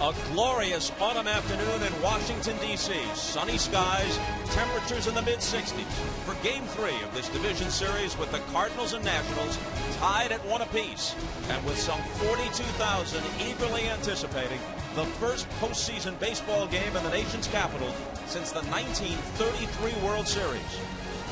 A glorious autumn afternoon in Washington, D.C. Sunny skies, temperatures in the mid-60s for Game 3 of this division series with the Cardinals and Nationals tied at 1 apiece. And with some 42,000 eagerly anticipating the first postseason baseball game in the nation's capital since the 1933 World Series.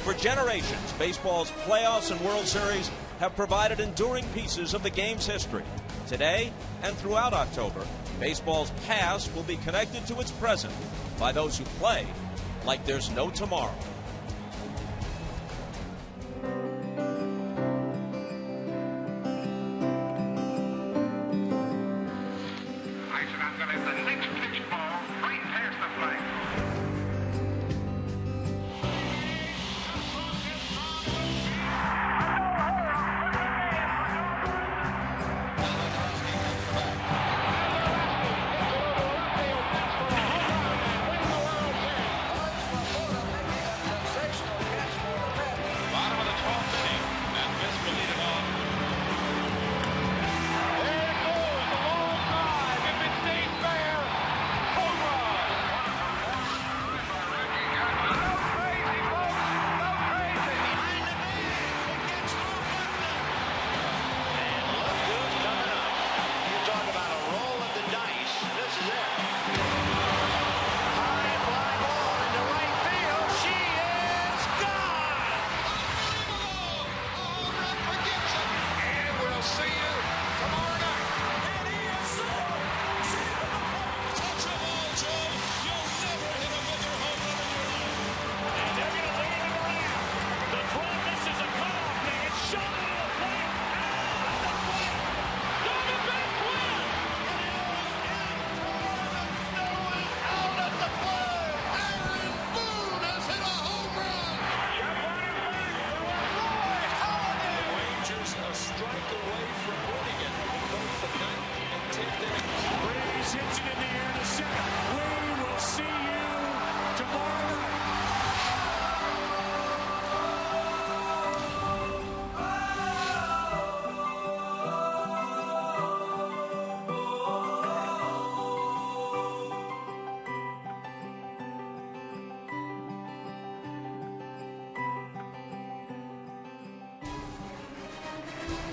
For generations, baseball's playoffs and World Series have provided enduring pieces of the game's history. Today and throughout October, baseball's past will be connected to its present by those who play like there's no tomorrow.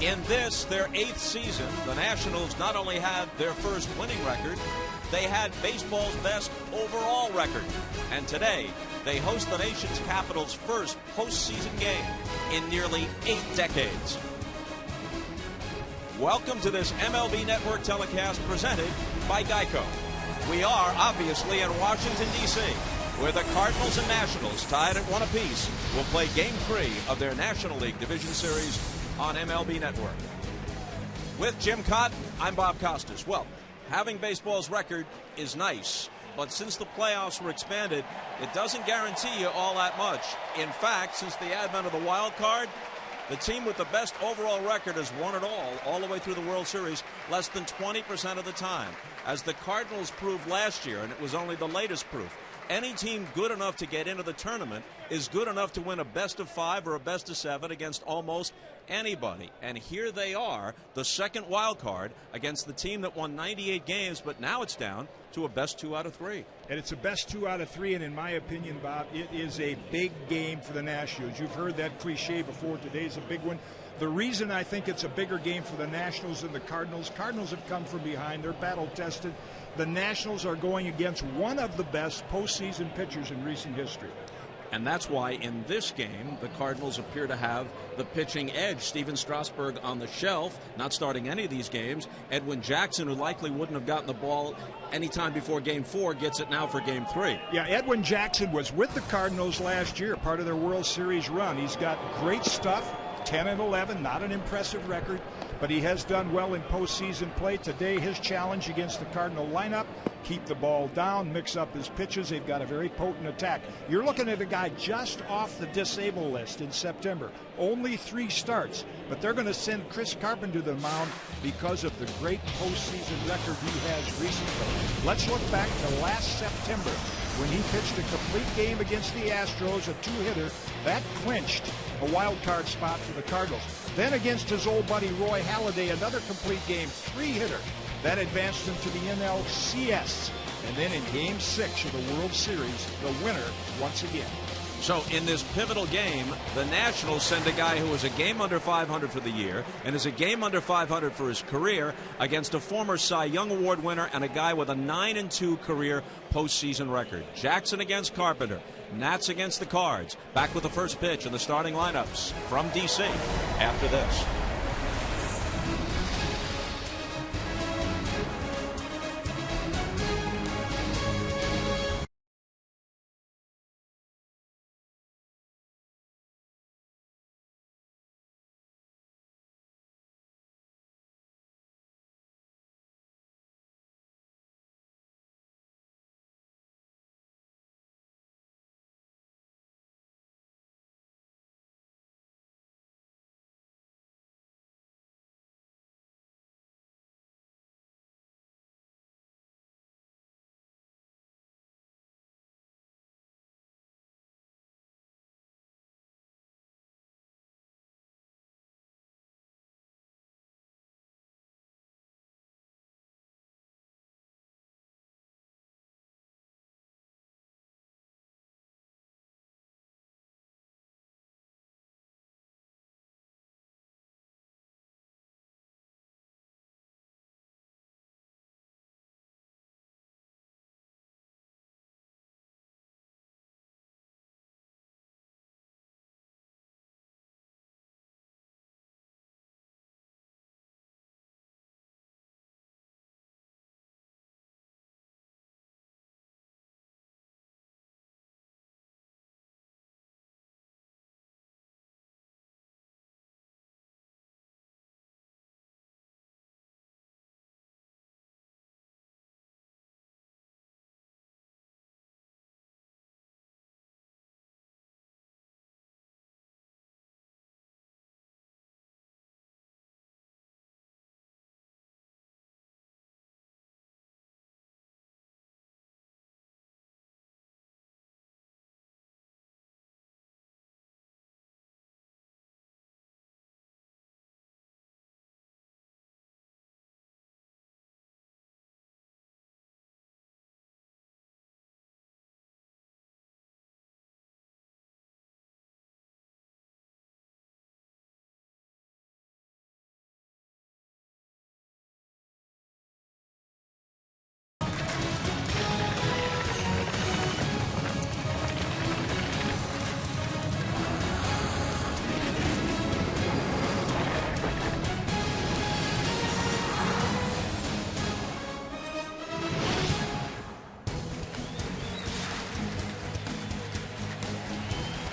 In this, their 8th season, the Nationals not only had their first winning record, they had baseball's best overall record. And today, they host the nation's capital's first postseason game in nearly 8 decades. Welcome to this MLB Network telecast presented by Geico. We are obviously in Washington, D.C., where the Cardinals and Nationals, tied at 1 apiece, will play Game 3 of their National League Division Series on MLB Network. With Jim Cotton, I'm Bob Costas. Well, having baseball's record is nice, but since the playoffs were expanded, it doesn't guarantee you all that much. In fact, since the advent of the wild card, the team with the best overall record has won it all the way through the World Series, less than 20% of the time. As the Cardinals proved last year, and it was only the latest proof, any team good enough to get into the tournament is good enough to win a best-of-5 or a best-of-7 against almost anybody. And here they are, the second wild card against the team that won 98 games, but now it's down to a best 2 out of 3. And it's a best 2 out of 3, and in my opinion, Bob, it is a big game for the Nationals. You've heard that cliche before. Today's a big one. The reason I think it's a bigger game for the Nationals than the Cardinals have come from behind. They're battle-tested. The Nationals are going against one of the best postseason pitchers in recent history. And that's why in this game, the Cardinals appear to have the pitching edge. Steven Strasburg on the shelf, not starting any of these games. Edwin Jackson, who likely wouldn't have gotten the ball any time before Game 4, gets it now for Game 3. Yeah, Edwin Jackson was with the Cardinals last year, part of their World Series run. He's got great stuff, 10-11, not an impressive record, but he has done well in postseason play. Today, his challenge against the Cardinal lineup, keep the ball down, mix up his pitches. They've got a very potent attack. You're looking at a guy just off the disabled list in September. Only 3 starts, but they're going to send Chris Carpenter to the mound because of the great postseason record he has recently. Let's look back to last September when he pitched a complete game against the Astros, a 2-hitter. That clinched a wild card spot for the Cardinals. Then against his old buddy Roy Halladay, another complete game, 3-hitter. That advanced them to the NLCS. And then in Game 6 of the World Series, the winner once again. So in this pivotal game, the Nationals send a guy who is a game under 500 for the year and is a game under 500 for his career against a former Cy Young Award winner and a guy with a 9-2 career postseason record. Jackson against Carpenter. Nats against the Cards. Back with the first pitch and the starting lineups from D.C. after this.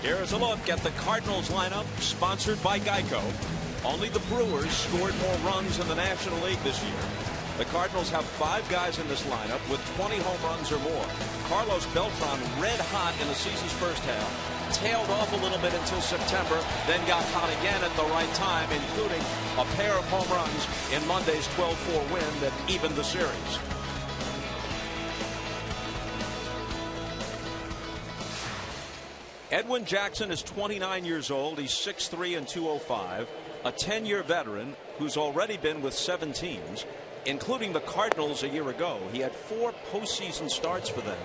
Here's a look at the Cardinals lineup, sponsored by Geico. Only the Brewers scored more runs in the National League this year. The Cardinals have 5 guys in this lineup with 20 home runs or more. Carlos Beltran, red hot in the season's first half, tailed off a little bit until September, then got hot again at the right time, including a pair of home runs in Monday's 12-4 win that evened the series. Edwin Jackson is 29 years old. He's 6'3" and 205, a 10-year veteran who's already been with 7 teams, including the Cardinals a year ago. He had 4 postseason starts for them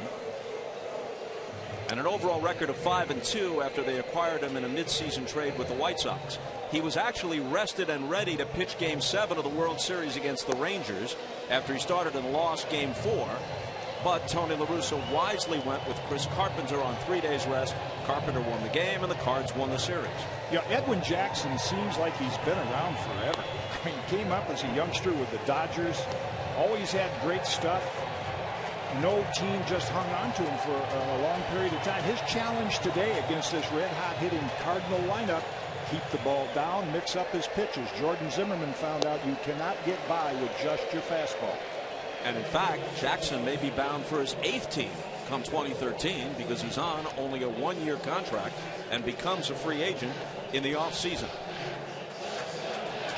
and an overall record of 5-2 after they acquired him in a midseason trade with the White Sox. He was actually rested and ready to pitch Game 7 of the World Series against the Rangers after he started and lost Game 4. But Tony La Russa wisely went with Chris Carpenter on 3 days rest. Carpenter won the game and the Cards won the series. Yeah, Edwin Jackson seems like he's been around forever. I mean, he came up as a youngster with the Dodgers, always had great stuff. No team just hung on to him for a long period of time. His challenge today against this red-hot hitting Cardinal lineup, keep the ball down, mix up his pitches. Jordan Zimmerman found out you cannot get by with just your fastball. And in fact, Jackson may be bound for his 8th team come 2013 because he's on only a 1-year contract and becomes a free agent in the offseason.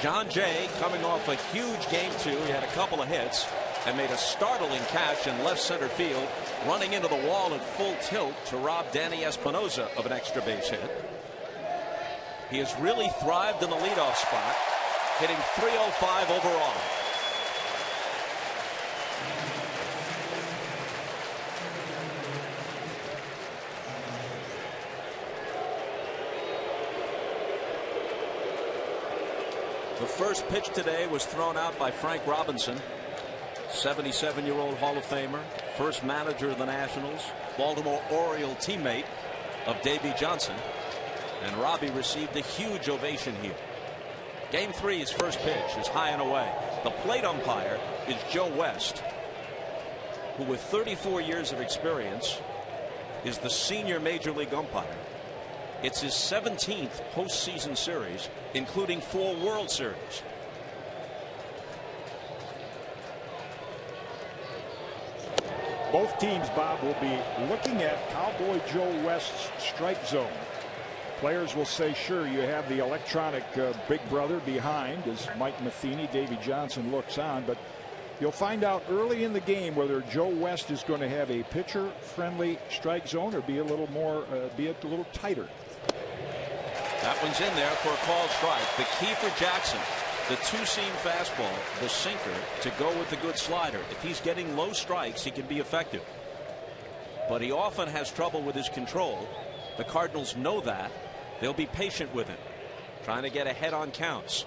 John Jay coming off a huge Game 2. He had a couple of hits and made a startling catch in left center field, running into the wall at full tilt to rob Danny Espinosa of an extra base hit. He has really thrived in the leadoff spot, hitting .305 overall. first pitch today was thrown out by Frank Robinson, 77-year-old Hall of Famer, first manager of the Nationals, Baltimore Oriole teammate of Davey Johnson. And Robbie received a huge ovation here. Game 3's first pitch is high and away. The plate umpire is Joe West, who with 34 years of experience is the senior major league umpire. It's his 17th postseason series, including 4 World Series. Both teams, Bob, will be looking at Cowboy Joe West's strike zone. Players will say, sure, you have the electronic big brother behind as Mike Matheny, Davey Johnson looks on, but you'll find out early in the game whether Joe West is going to have a pitcher-friendly strike zone or be a little more, be a little tighter. That one's in there for a called strike. The key for Jackson, the two-seam fastball, the sinker, to go with the good slider. If he's getting low strikes, he can be effective. But he often has trouble with his control. The Cardinals know that. They'll be patient with him, trying to get ahead on counts.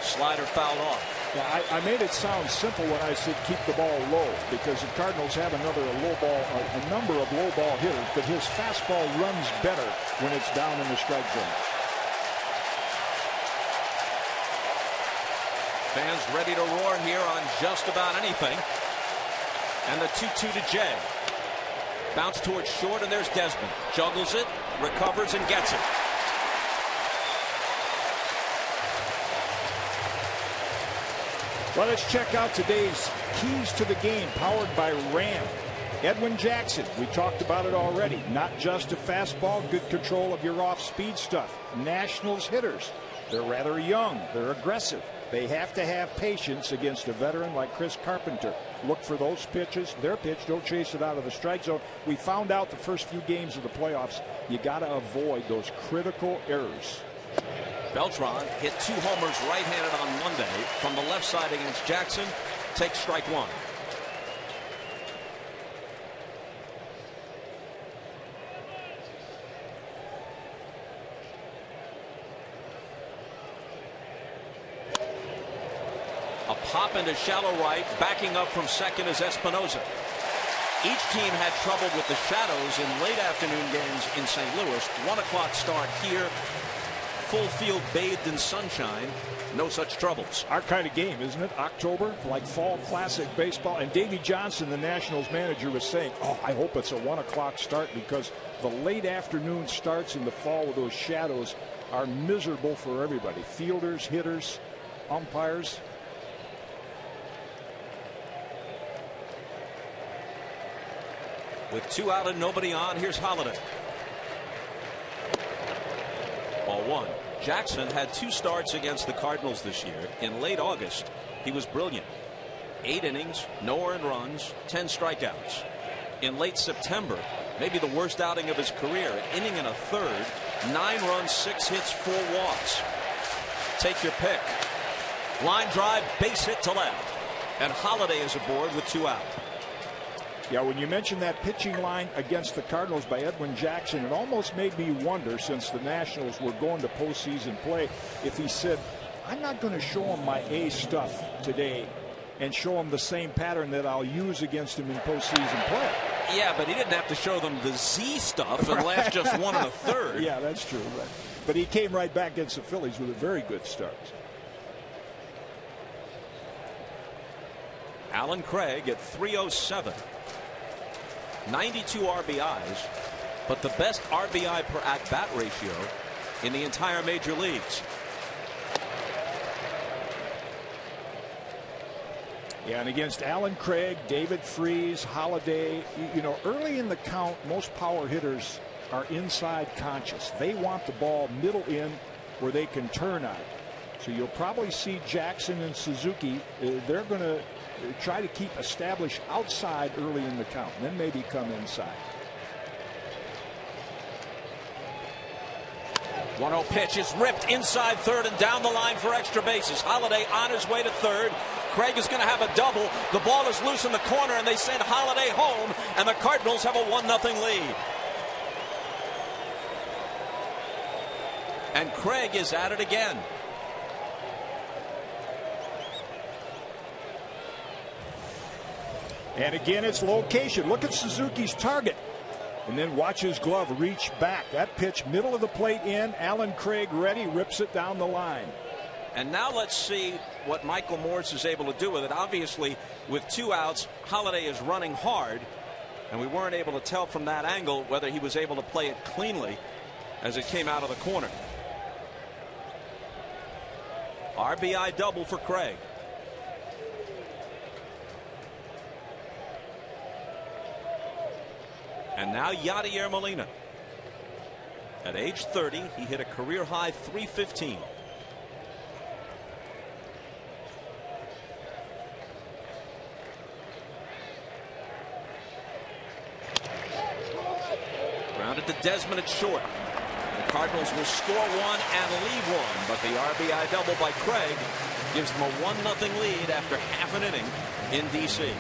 Slider fouled off. Yeah, I made it sound simple when I said keep the ball low, because the Cardinals have a number of low ball hitters, but his fastball runs better when it's down in the strike zone. Fans ready to roar here on just about anything. And the 2-2 to Jay. Bounce towards short, and there's Desmond. Juggles it, recovers, and gets it. Well, let's check out today's keys to the game, powered by Ram. Edwin Jackson, we talked about it already. Not just a fastball, good control of your off-speed stuff. Nationals hitters, they're rather young, they're aggressive. They have to have patience against a veteran like Chris Carpenter. Look for those pitches, their pitch, don't chase it out of the strike zone. We found out the first few games of the playoffs, you got to avoid those critical errors. Beltran hit 2 homers right-handed on Monday from the left side against Jackson. Takes strike 1. A pop into shallow right, backing up from second is Espinoza. Each team had trouble with the shadows in late afternoon games in St. Louis. 1 o'clock start here. Full field bathed in sunshine. No such troubles. Our kind of game, isn't it? October, like fall classic baseball. And Davey Johnson, the Nationals manager, was saying, oh, I hope it's a 1 o'clock start, because the late afternoon starts in the fall with those shadows are miserable for everybody. Fielders, hitters, umpires. With 2 out and nobody on, here's Holiday. Ball 1. Jackson had 2 starts against the Cardinals this year. In late August, he was brilliant. 8 innings, no earned runs, 10 strikeouts. In late September, maybe the worst outing of his career, an inning and a third, 9 runs, 6 hits, 4 walks. Take your pick. Line drive, base hit to left. And Holiday is aboard with 2 out. Yeah, when you mentioned that pitching line against the Cardinals by Edwin Jackson, it almost made me wonder, since the Nationals were going to postseason play, if he said, I'm not going to show him my A stuff today and show him the same pattern that I'll use against him in postseason play. Yeah, but he didn't have to show them the Z stuff and last just 1 1/3. Yeah, that's true. Right. But he came right back against the Phillies with a very good start. Alan Craig at 307. 92 RBIs, but the best RBI per at-bat ratio in the entire major leagues. Yeah, and against Alan Craig, David Freese, Holiday, you know, early in the count, most power hitters are inside conscious. They want the ball middle in where they can turn on it. So you'll probably see Jackson and Suzuki, they're going to try to keep established outside early in the count, and then maybe come inside. 1-0 pitch is ripped inside third and down the line for extra bases. Holiday on his way to third. Craig is going to have a double. The ball is loose in the corner, and they send Holiday home, and the Cardinals have a 1-0 lead. And Craig is at it again. And again, it's location. Look at Suzuki's target. And then watch his glove reach back. That pitch, middle of the plate in. Alan Craig ready, rips it down the line. And now let's see what Michael Morse is able to do with it. Obviously, with 2 outs, Holliday is running hard. And we weren't able to tell from that angle whether he was able to play it cleanly as it came out of the corner. RBI double for Craig. And now Yadier Molina. At age 30, he hit a career high .315. Grounded to Desmond at short. The Cardinals will score 1 and leave 1, but the RBI double by Craig gives them a 1-0 lead after half an inning in D.C.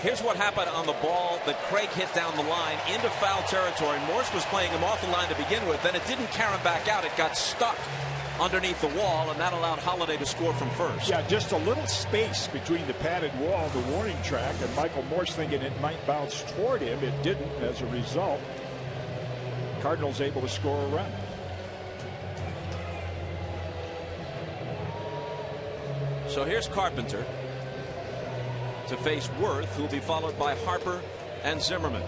Here's what happened on the ball that Craig hit down the line into foul territory. Morse was playing him off the line to begin with. Then it didn't carry him back out. It got stuck underneath the wall, and that allowed Holliday to score from first. Yeah, just a little space between the padded wall, the warning track, and Michael Morse thinking it might bounce toward him. It didn't. As a result, Cardinals able to score a run. So here's Carpenter to face Worth, who will be followed by Harper and Zimmerman.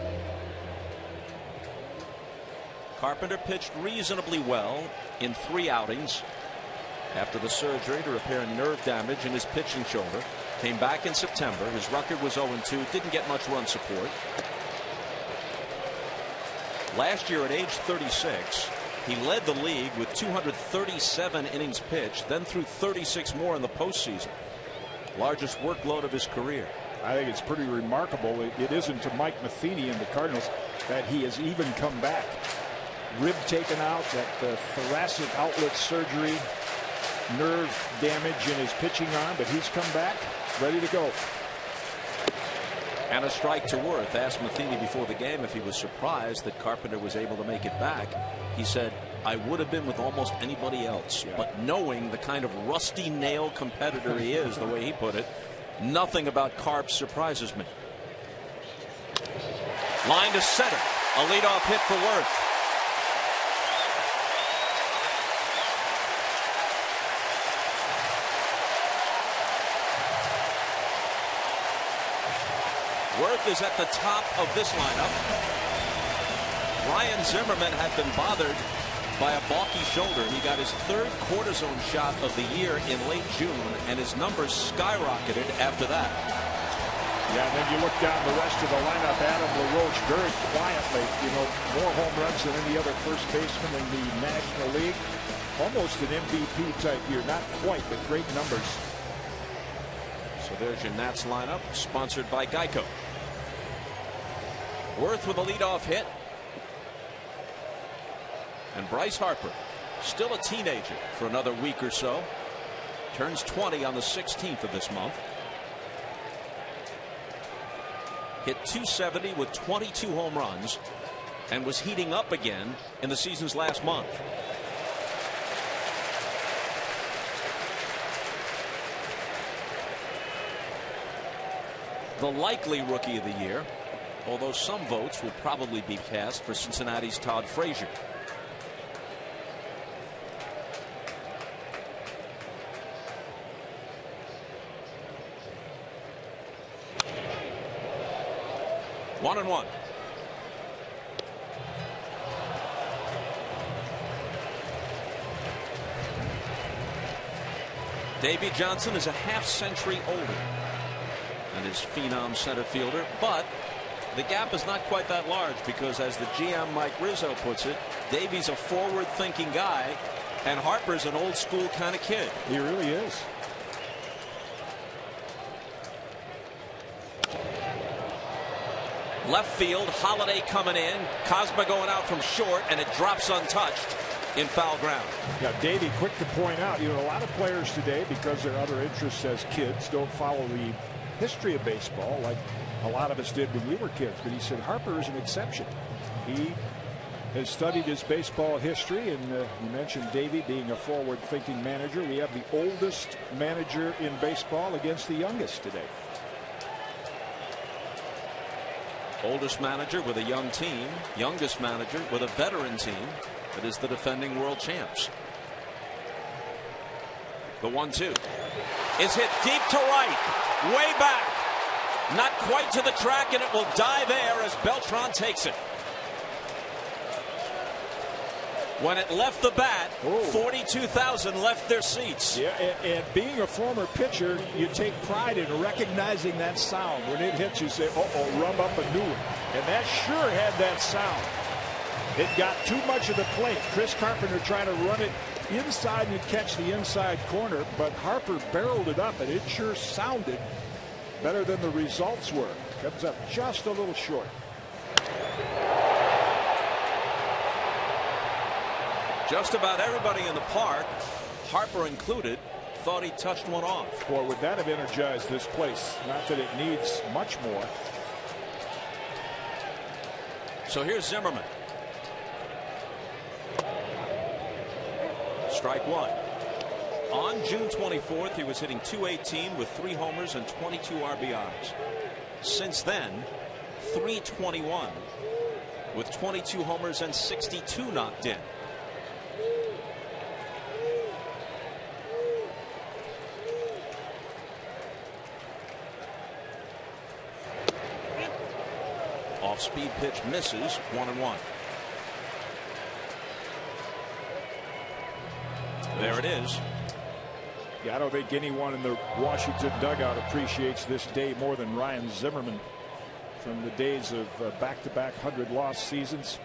Carpenter pitched reasonably well in 3 outings after the surgery to repair nerve damage in his pitching shoulder. Came back in September. His record was 0-2. Didn't get much run support. Last year at age 36, he led the league with 237 innings pitched, then threw 36 more in the postseason. Largest workload of his career. I think it's pretty remarkable. It isn't to Mike Matheny and the Cardinals that he has even come back. Rib taken out, that thoracic outlet surgery, nerve damage in his pitching arm, but he's come back ready to go. And a strike to Worth. Asked Matheny before the game if he was surprised that Carpenter was able to make it back. He said, I would have been with almost anybody else. Yeah. But knowing the kind of rusty nail competitor he is, the way he put it, nothing about Carp surprises me. Line to center. A leadoff hit for Worth. Worth is at the top of this lineup. Ryan Zimmerman had been bothered by a balky shoulder. He got his third cortisone shot of the year in late June, and his numbers skyrocketed after that. Yeah, and then you look down the rest of the lineup. Adam LaRoche very quietly, more home runs than any other first baseman in the National League. Almost an MVP type year. Not quite, but great numbers. So there's your Nats lineup, sponsored by Geico. Worth with a leadoff hit. And Bryce Harper, still a teenager for another week or so. Turns 20 on the 16th of this month. Hit .270 with 22 home runs and was heating up again in the season's last month. The likely rookie of the year, although some votes will probably be cast for Cincinnati's Todd Frazier. One and one. Davey Johnson is a half-century older than his phenom center fielder, but the gap is not quite that large because, as the GM Mike Rizzo puts it, Davey's a forward-thinking guy, and Harper's an old-school kind of kid. He really is. Left field, Holiday coming in, Cosma going out from short, and it drops untouched in foul ground. Yeah, Davey, quick to point out, a lot of players today, because their other interests as kids, don't follow the history of baseball like a lot of us did when we were kids. But he said Harper is an exception. He has studied his baseball history, and you mentioned Davey being a forward-thinking manager. We have the oldest manager in baseball against the youngest today. Oldest manager with a young team, youngest manager with a veteran team that is the defending world champs. The 1-2 is hit deep to right, way back, not quite to the track, and it will die there as Beltran takes it. When it left the bat, 42,000 left their seats. Yeah, and being a former pitcher, you take pride in recognizing that sound. When it hits, you say, uh-oh, rub up a new one. And that sure had that sound. It got too much of the plate. Chris Carpenter trying to run it inside and catch the inside corner, but Harper barreled it up, and it sure sounded better than the results were. Comes up just a little short. Just about everybody in the park, Harper included, thought he touched one off. Boy, would that have energized this place? Not that it needs much more. So here's Zimmerman. Strike one. On June 24th, he was hitting .218 with 3 homers and 22 RBIs. Since then, .321 with 22 homers and 62 knocked in. Off-speed pitch misses, 1-1. There it is. Yeah, I don't think anyone in the Washington dugout appreciates this day more than Ryan Zimmerman from the days of back-to-back 100-loss seasons.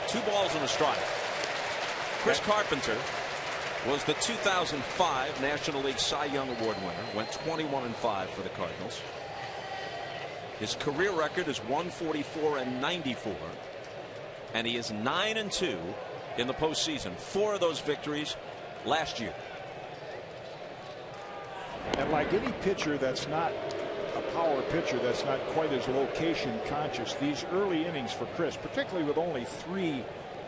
Two balls and a strike. Chris Carpenter was the 2005 National League Cy Young Award winner. Went 21-5 for the Cardinals. His career record is 144-94, and he is 9-2 in the postseason. 4 of those victories last year. And like any pitcher that's not a power pitcher that's not quite as location conscious. These early innings for Chris, particularly with only 3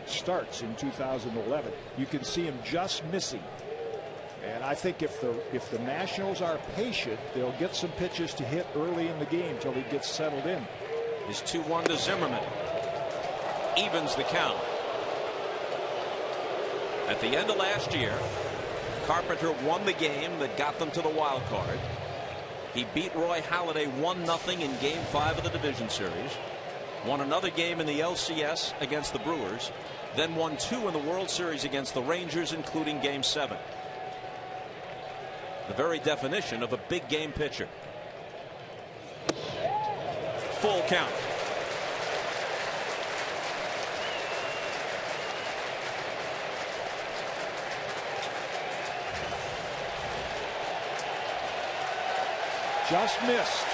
starts in 2011, you can see him just missing. And I think if the Nationals are patient, they'll get some pitches to hit early in the game till he gets settled in. His 2-1 to Zimmerman evens the count. At the end of last year, Carpenter won the game that got them to the wild card. He beat Roy Halladay 1-0 in Game 5 of the division series. Won another game in the LCS against the Brewers. Then won 2 in the World Series against the Rangers, including Game 7. The very definition of a big game pitcher. Full count. Just missed.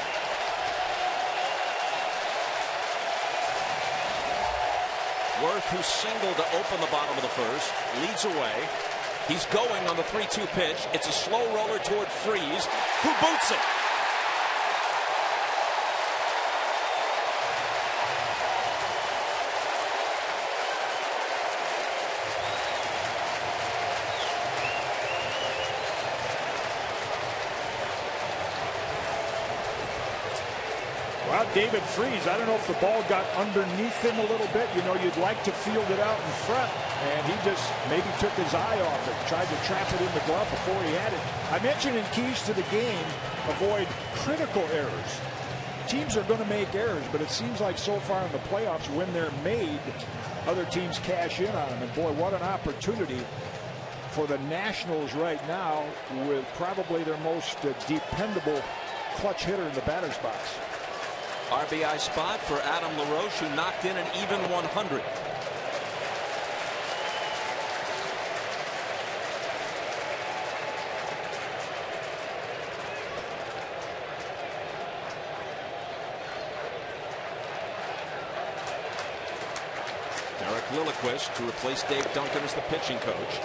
Worth, who singled to open the bottom of the first, leads away. He's going on the 3-2 pitch. It's a slow roller toward Freese, who boots it. Well, David Freese, I don't know if the ball got underneath him a little bit. You know, you'd like to field it out in front, and he just maybe took his eye off it, tried to trap it in the glove before he had it. I mentioned in keys to the game, avoid critical errors. Teams are going to make errors, but it seems like so far in the playoffs, when they're made, other teams cash in on them. And boy, what an opportunity for the Nationals right now, with probably their most dependable clutch hitter in the batter's box. RBI spot for Adam LaRoche, who knocked in an even 100. Derek Lilliquist to replace Dave Duncan as the pitching coach.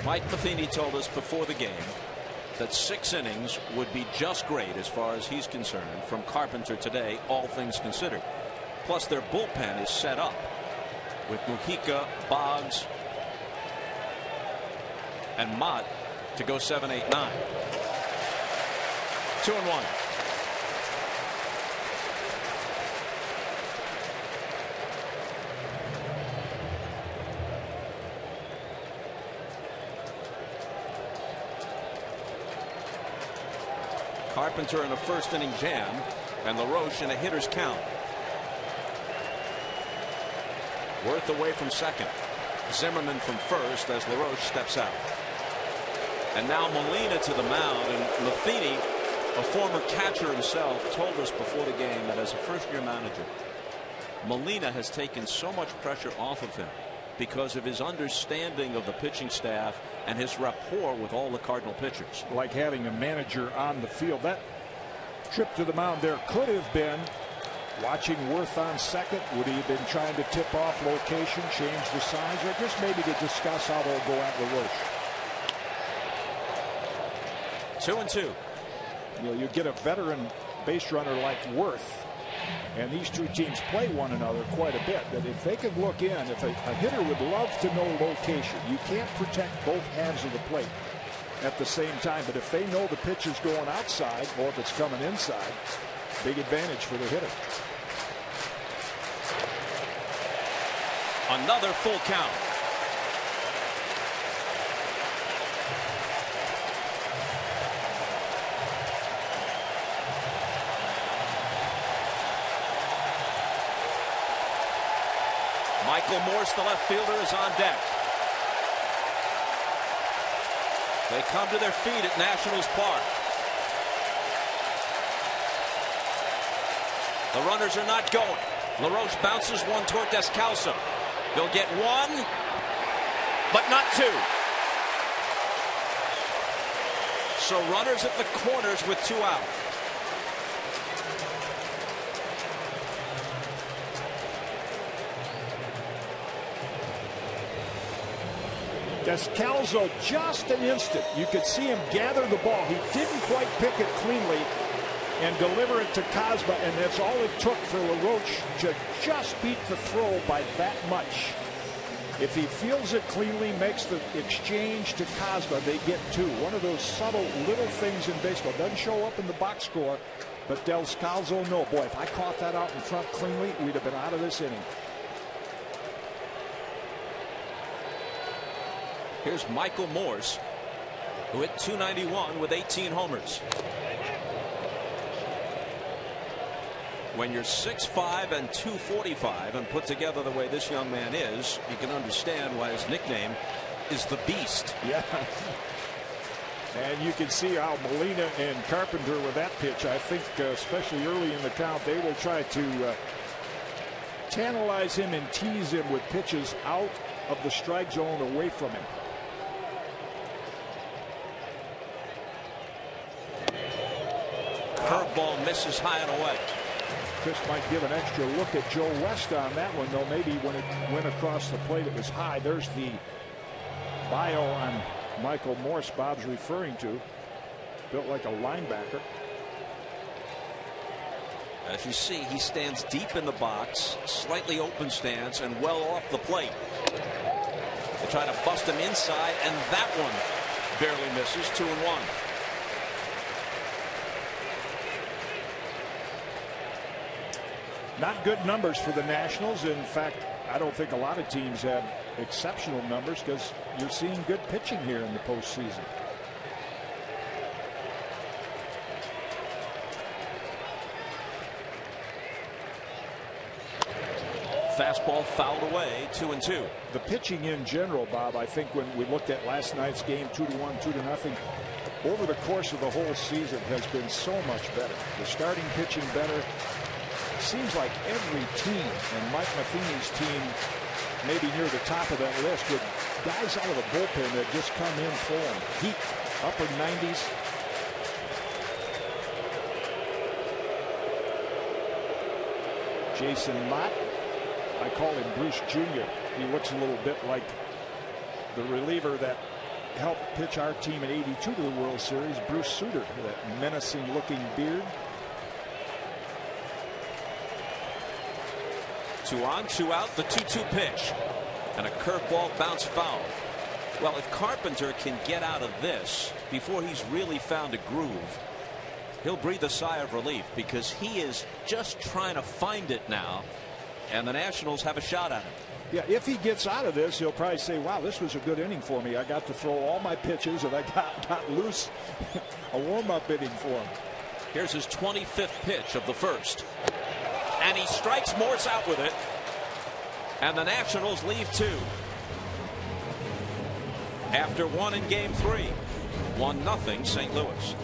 Mike Matheny told us before the game that 6 innings would be just great as far as he's concerned from Carpenter today, all things considered. Plus their bullpen is set up with Mujica, Boggs, and Mott to go 7, 8, 9. 2-1. Carpenter in a first inning jam, and LaRoche in a hitter's count. Worth away from second. Zimmerman from first as LaRoche steps out. And now Molina to the mound, and Matheny, a former catcher himself, told us before the game that as a first-year manager, Molina has taken so much pressure off of him because of his understanding of the pitching staff and his rapport with all the Cardinal pitchers. Like having a manager on the field. That trip to the mound there could have been watching Worth on second. Would he have been trying to tip off location, change the signs, or just maybe to discuss how they'll go at LaRoche? 2-2. You know, you get a veteran base runner like Worth, and these two teams play one another quite a bit, that if they can look in, if a hitter would love to know location, you can't protect both halves of the plate at the same time, but if they know the pitch is going outside or if it's coming inside, big advantage for the hitter. Another full count. Michael Morse, the left fielder, is on deck. They come to their feet at Nationals Park. The runners are not going. LaRoche bounces one toward Descalso. They'll get one, but not two. So runners at the corners with 2 out. Descalzo, just an instant. You could see him gather the ball. He didn't quite pick it cleanly and deliver it to Cosma, and that's all it took for LaRoche to just beat the throw by that much. If he feels it cleanly, makes the exchange to Cosma, they get two. One of those subtle little things in baseball. Doesn't show up in the box score, but Descalzo, no. Boy, if I caught that out in front cleanly, we'd have been out of this inning. Here's Michael Morse, who hit .291 with 18 homers. When you're 6'5" and 245 and put together the way this young man is, you can understand why his nickname is the Beast. Yeah. And you can see how Molina and Carpenter with that pitch, I think, especially early in the count, they will try to tantalize him and tease him with pitches out of the strike zone away from him. Curveball misses high and away. Chris might give an extra look at Joe West on that one, though. Maybe when it went across the plate, it was high. There's the bio on Michael Morse Bob's referring to. Built like a linebacker. As you see, he stands deep in the box, slightly open stance, and well off the plate. They try to bust him inside, and that one barely misses. 2-1. Not good numbers for the Nationals. In fact, I don't think a lot of teams have exceptional numbers because you're seeing good pitching here in the postseason. Fastball fouled away. 2-2. The pitching in general, Bob, I think when we looked at last night's game, 2-1, 2-0, over the course of the whole season has been so much better. The starting pitching better. Seems like every team, and Mike Matheny's team maybe near the top of that list, with guys out of the bullpen that just come in form. Heat, upper 90s. Jason Mott, I call him Bruce Jr. He looks a little bit like the reliever that helped pitch our team in '82 to the World Series, Bruce Sutter, that menacing looking beard. 2 on, 2 out, the 2-2 pitch. And a curveball bounce foul. Well, if Carpenter can get out of this before he's really found a groove, he'll breathe a sigh of relief, because he is just trying to find it now, and the Nationals have a shot at him. Yeah, if he gets out of this, he'll probably say, wow, this was a good inning for me. I got to throw all my pitches, and I got loose. A warm-up inning for him. Here's his 25th pitch of the first. And he strikes Morse out with it. And the Nationals leave 2. After 1 in Game 3. 1-0 St. Louis.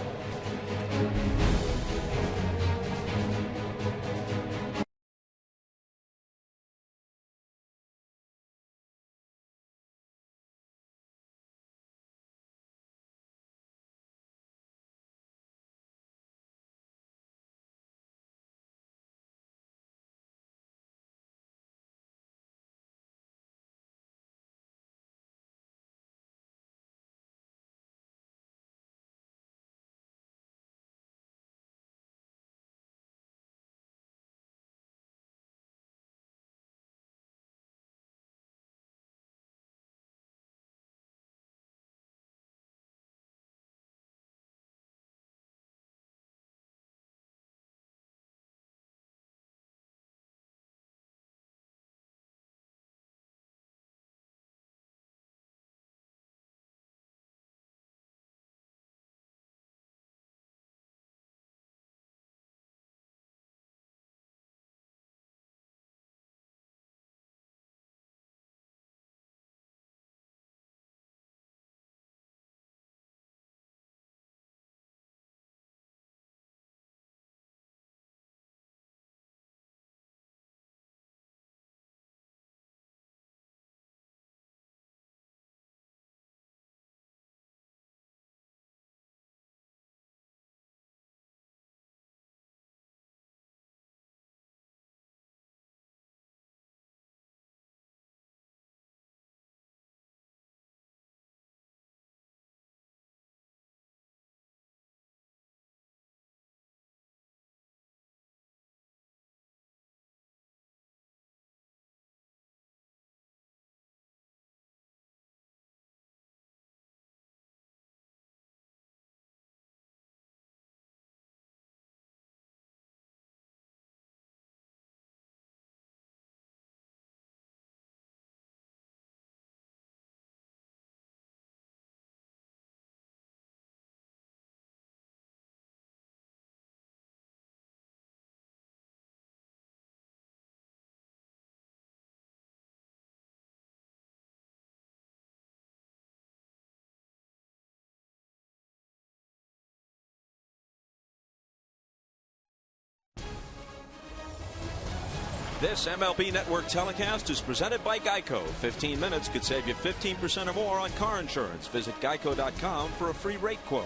This MLB Network telecast is presented by Geico. 15 minutes could save you 15% or more on car insurance. Visit geico.com for a free rate quote.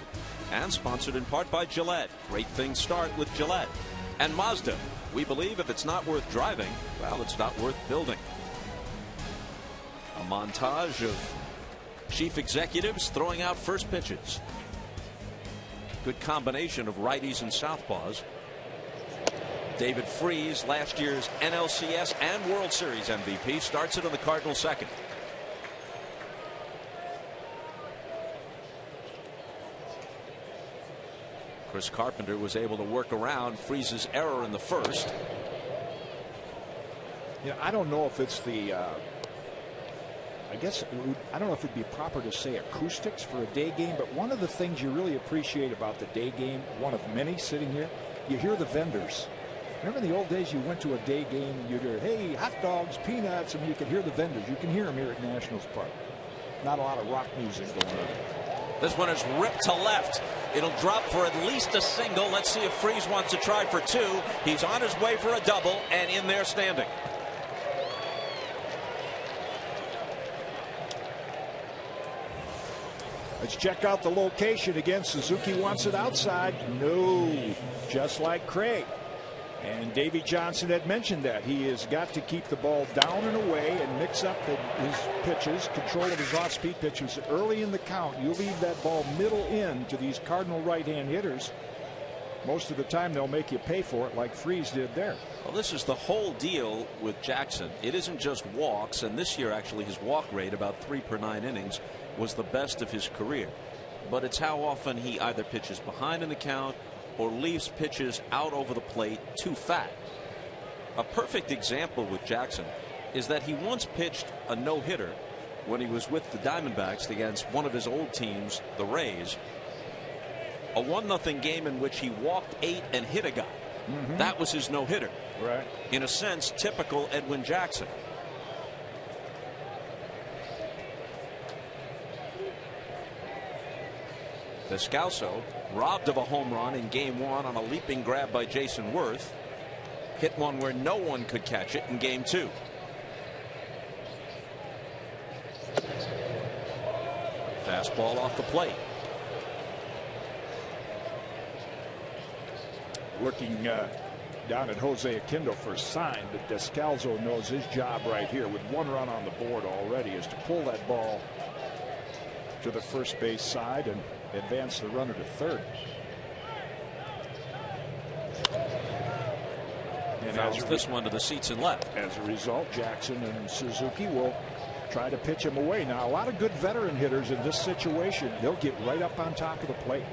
And sponsored in part by Gillette. Great things start with Gillette. And Mazda. We believe if it's not worth driving, well, it's not worth building. A montage of chief executives throwing out first pitches. Good combination of righties and southpaws. David Freese, last year's NLCS and World Series MVP, starts it on the Cardinals' second. Chris Carpenter was able to work around Freese's error in the first. Yeah, I don't know if it's the I don't know if it'd be proper to say acoustics for a day game, but one of the things you really appreciate about the day game, one of many sitting here, you hear the vendors. Remember in the old days you went to a day game and you'd hear, hey, hot dogs, peanuts, and you could hear the vendors. You can hear them here at Nationals Park. Not a lot of rock music going on. This one is ripped to left. It'll drop for at least a single. Let's see if Freese wants to try for two. He's on his way for a double and in there standing. Let's check out the location again. Suzuki wants it outside. No, just like Craig. And Davey Johnson had mentioned that. He has got to keep the ball down and away and mix up his pitches, control of his off-speed pitches early in the count. You leave that ball middle in to these Cardinal right-hand hitters. Most of the time they'll make you pay for it like Freese did there. Well, this is the whole deal with Jackson. It isn't just walks, and this year actually his walk rate, about 3 per 9 innings, was the best of his career. But it's how often he either pitches behind in the count or leaves pitches out over the plate too fat. A perfect example with Jackson is that he once pitched a no-hitter when he was with the Diamondbacks against one of his old teams, the Rays. A 1-0 game in which he walked 8 and hit a guy. That was his no-hitter. Right. In a sense, typical Edwin Jackson. Descalso, robbed of a home run in Game 1 on a leaping grab by Jason Worth. Hit one where no one could catch it in Game 2. Fastball off the plate. Looking down at Jose Aquindo for a sign, but Descalso knows his job right here with 1 run on the board already is to pull that ball to the first base side and advance the runner to third. And fouls this one to the seats and left. As a result, Jackson and Suzuki will try to pitch him away. Now, a lot of good veteran hitters in this situation, they'll get right up on top of the plate.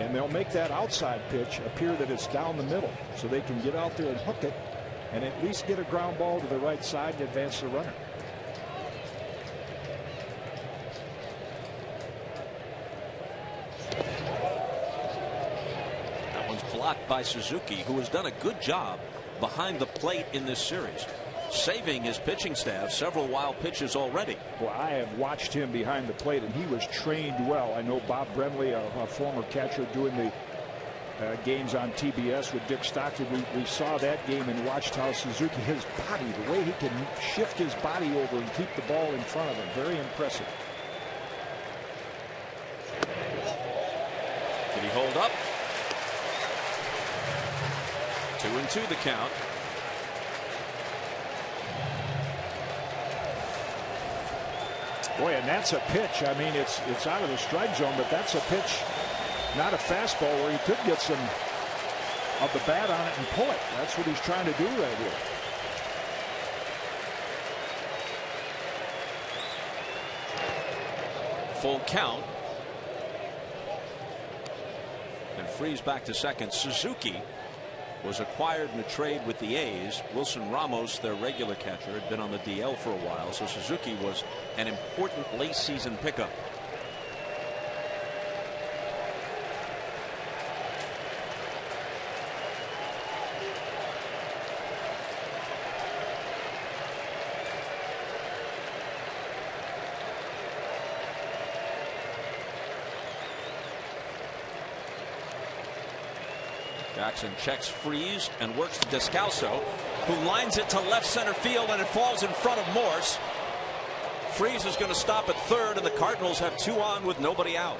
And they'll make that outside pitch appear that it's down the middle so they can get out there and hook it and at least get a ground ball to the right side and advance the runner. That one's blocked by Suzuki, who has done a good job behind the plate in this series, saving his pitching staff several wild pitches already. Well, I have watched him behind the plate, and he was trained well. I know Bob Brenly, a former catcher, doing the games on TBS with Dick Stockton. We saw that game and watched how Suzuki, his body, the way he can shift his body over and keep the ball in front of him, very impressive. Did he hold up? 2-2 the count. Boy, and that's a pitch. I mean, it's out of the strike zone, but that's a pitch, not a fastball, where he could get some of the bat on it and pull it. That's what he's trying to do right here. Full count. And Freese back to second. Suzuki was acquired in a trade with the A's. Wilson Ramos, their regular catcher, had been on the DL for a while, so Suzuki was an important late season pickup. Jackson checks Freese and works to Descalso. who lines it to left center field, and it falls in front of Morse. Freese is going to stop at third, and the Cardinals have 2 on with nobody out.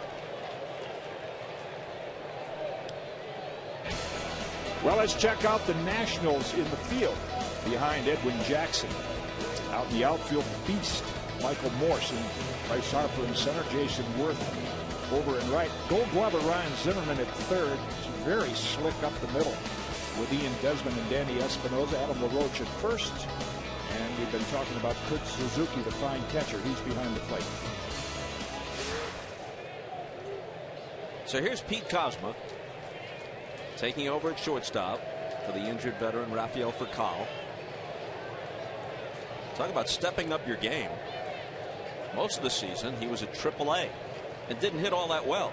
Well, let's check out the Nationals in the field behind Edwin Jackson. Out in the outfield, beast Michael Morse and Bryce Harper in center. Jason Worth over and right. Gold Glover Ryan Zimmerman at third. It's very slick up the middle with Ian Desmond and Danny Espinosa. Adam LaRoche at first. And we've been talking about Kurt Suzuki, the fine catcher. He's behind the plate. So here's Pete Kozma taking over at shortstop for the injured veteran Rafael Furcal. Talk about stepping up your game. Most of the season he was at AAA and didn't hit all that well.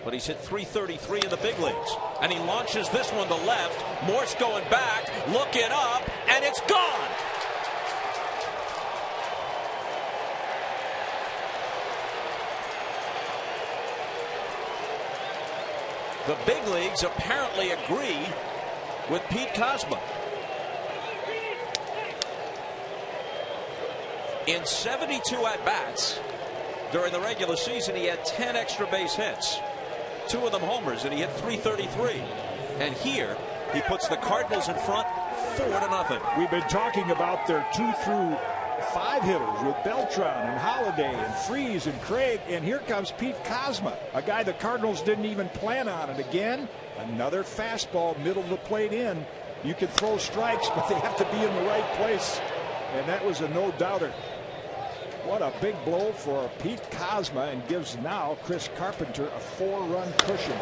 But he's hit .333 in the big leagues. And he launches this one to left. Morse going back, looking up, and it's gone. The big leagues apparently agree with Pete Kozma. In 72 at-bats during the regular season, he had 10 extra base hits. 2 of them homers, and he hit .333. And here, he puts the Cardinals in front 4-0. We've been talking about their 2 through 5 hitters with Beltran and Holiday and Freese and Craig, and here comes Pete Kozma, a guy the Cardinals didn't even plan on. And again, another fastball, middle of the plate in. You can throw strikes, but they have to be in the right place, and that was a no-doubter. What a big blow for Pete Kozma, and gives now Chris Carpenter a 4-run cushion.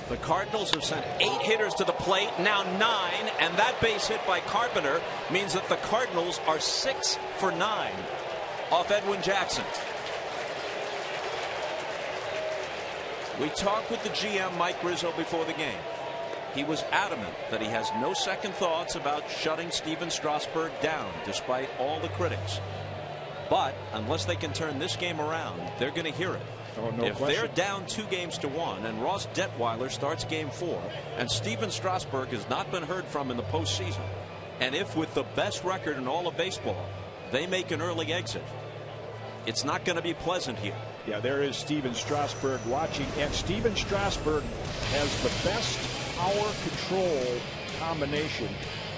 The Cardinals have sent 8 hitters to the plate, now 9, and that base hit by Carpenter means that the Cardinals are 6 for 9 off Edwin Jackson. We talked with the GM Mike Rizzo before the game. He was adamant that he has no second thoughts about shutting Steven Strasburg down despite all the critics. But unless they can turn this game around, they're going to hear it. Oh, no if question. they're down 2-1 and Ross Detweiler starts game 4 and Steven Strasburg has not been heard from in the postseason, and if with the best record in all of baseball they make an early exit, it's not going to be pleasant here. Yeah, there is Steven Strasburg watching, and Steven Strasburg has the best power control combination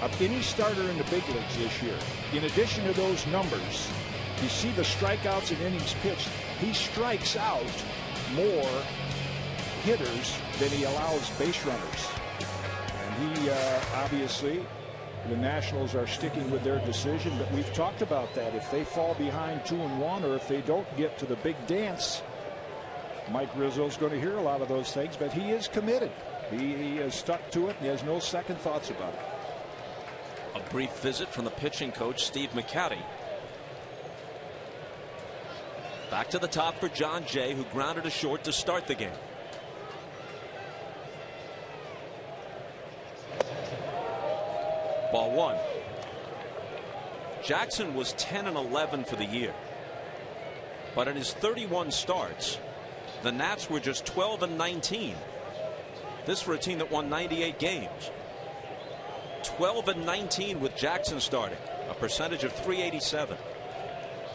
of any starter in the big leagues this year. In addition to those numbers, you see the strikeouts and innings pitched. He strikes out more hitters than he allows base runners. And he obviously, the Nationals are sticking with their decision, but we've talked about that. If they fall behind 2-1, or if they don't get to the big dance, Mike Rizzo's going to hear a lot of those things, but he is committed. He has stuck to it, and he has no second thoughts about it. A brief visit from the pitching coach, Steve McCatty. Back to the top for John Jay, who grounded a short to start the game. Ball 1. Jackson was 10-11 for the year. But in his 31 starts, the Nats were just 12-19. This for a team that won 98 games. 12-19 with Jackson starting, a percentage of .387.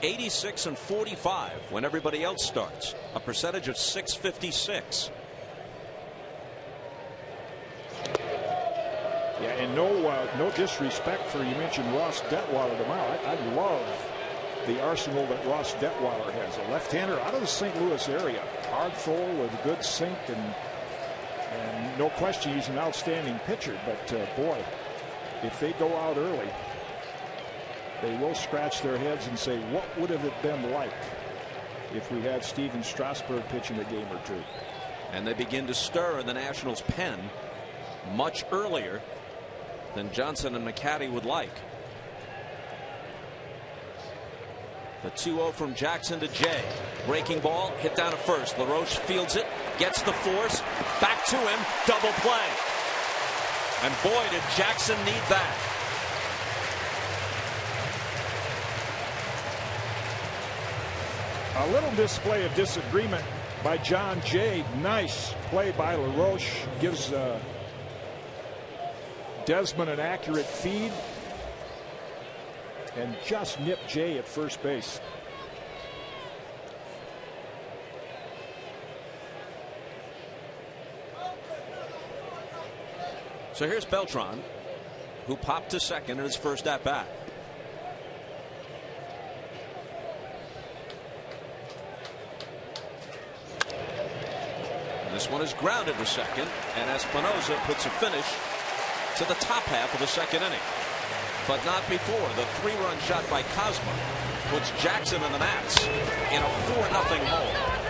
86-45 when everybody else starts, a percentage of .656. Yeah, and no disrespect for, you mentioned Ross Detweiler tomorrow. I love the arsenal that Ross Detweiler has. A left-hander out of the St. Louis area, hard thrower with a good sink, and no question he's an outstanding pitcher. But boy, if they go out early, they will scratch their heads and say, what would have it been like if we had Steven Strasburg pitching a game or two? And they begin to stir in the Nationals' pen much earlier than Johnson and McCatty would like. The 2-0 from Jackson to Jay. Breaking ball, hit down to first. LaRoche fields it, gets the force, back to him, double play. And boy, did Jackson need that. A little display of disagreement by John Jay. Nice play by LaRoche. Gives Desmond an accurate feed and just nipped Jay at first base. So here's Beltran, who popped to second in his first at bat. This one is grounded to second, and Espinosa puts a finish to the top half of the second inning. But not before the 3-run shot by Cosmo puts Jackson and the Nats in a 4-0 hole.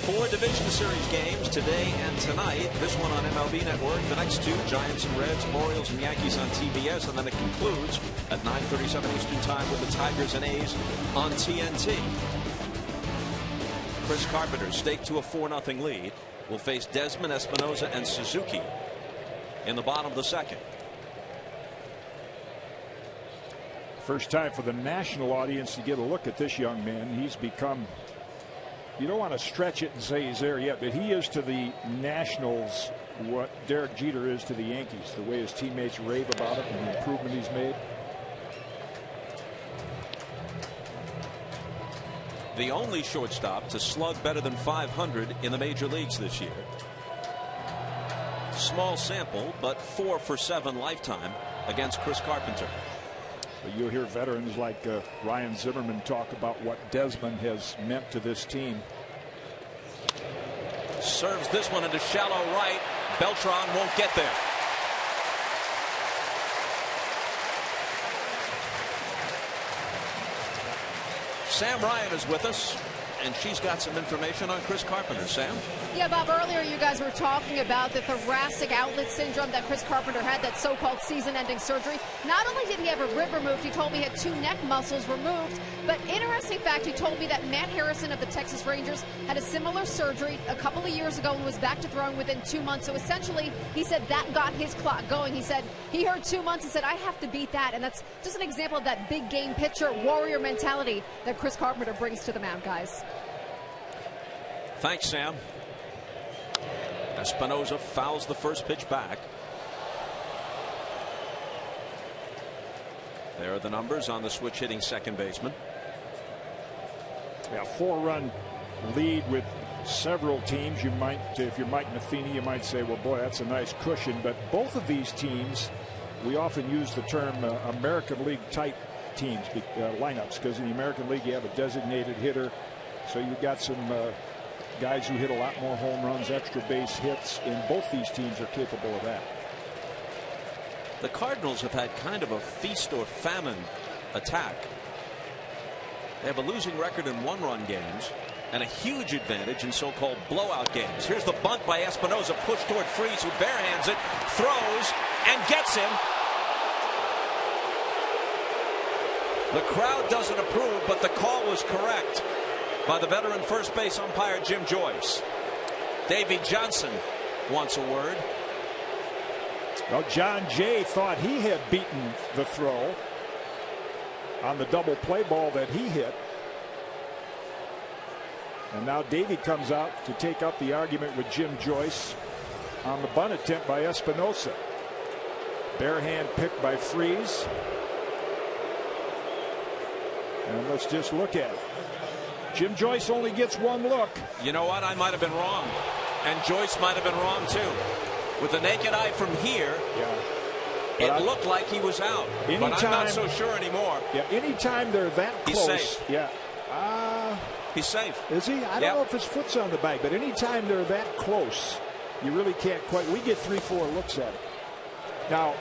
Four Division Series games today and tonight. This one on MLB Network. The next two, Giants and Reds, Orioles and Yankees on TBS. And then it concludes at 9:37 Eastern Time with the Tigers and A's on TNT. Chris Carpenter staked to a 4-0 lead. Will face Desmond, Espinosa, and Suzuki in the bottom of the second. First time for the national audience to get a look at this young man. He's become, you don't want to stretch it and say he's there yet, but he is to the Nationals what Derek Jeter is to the Yankees, the way his teammates rave about it and the improvement he's made. The only shortstop to slug better than 500 in the major leagues this year. Small sample, but 4 for 7 lifetime against Chris Carpenter. But you'll hear veterans like Ryan Zimmerman talk about what Desmond has meant to this team. Serves this one into shallow right. Beltran won't get there. Sam Ryan is with us, and she's got some information on Chris Carpenter. Sam? Yeah, Bob, earlier you guys were talking about the thoracic outlet syndrome that Chris Carpenter had, that so-called season-ending surgery. Not only did he have a rib removed, he told me he had 2 neck muscles removed. But interesting fact, he told me that Matt Harrison of the Texas Rangers had a similar surgery a couple of years ago and was back to throwing within 2 months. So essentially, he said that got his clock going. He said he heard 2 months and said, I have to beat that. And that's just an example of that big game pitcher, warrior mentality that Chris Carpenter brings to the mound, guys. Thanks, Sam. Espinosa fouls the first pitch back. There are the numbers on the switch hitting second baseman. Yeah, 4-run lead with several teams. You might, if you're Mike Matheny, you might say, well, boy, that's a nice cushion. But both of these teams, we often use the term American League type teams, lineups, because in the American League you have a designated hitter. So you've got some guys who hit a lot more home runs, extra base hits, and both these teams are capable of that. The Cardinals have had kind of a feast or famine attack. They have a losing record in one-run games and a huge advantage in so-called blowout games. Here's the bunt by Espinosa, pushed toward Freese, who barehands it, throws, and gets him. The crowd doesn't approve, but the call was correct by the veteran first base umpire Jim Joyce. Davey Johnson wants a word. Well, John Jay thought he had beaten the throw on the double play ball that he hit. And now Davey comes out to take up the argument with Jim Joyce on the bunt attempt by Espinosa. Bare hand picked by Freese. And let's just look at it. Jim Joyce only gets one look. You know what? I might have been wrong. And Joyce might have been wrong, too. With the naked eye from here, it looked like he was out. But I'm not so sure anymore. Yeah, anytime they're that close. He's safe. Yeah. He's safe. Is he? I don't know if his foot's on the bag, but anytime they're that close, you really can't quite. We get 3-4 looks at it. Now,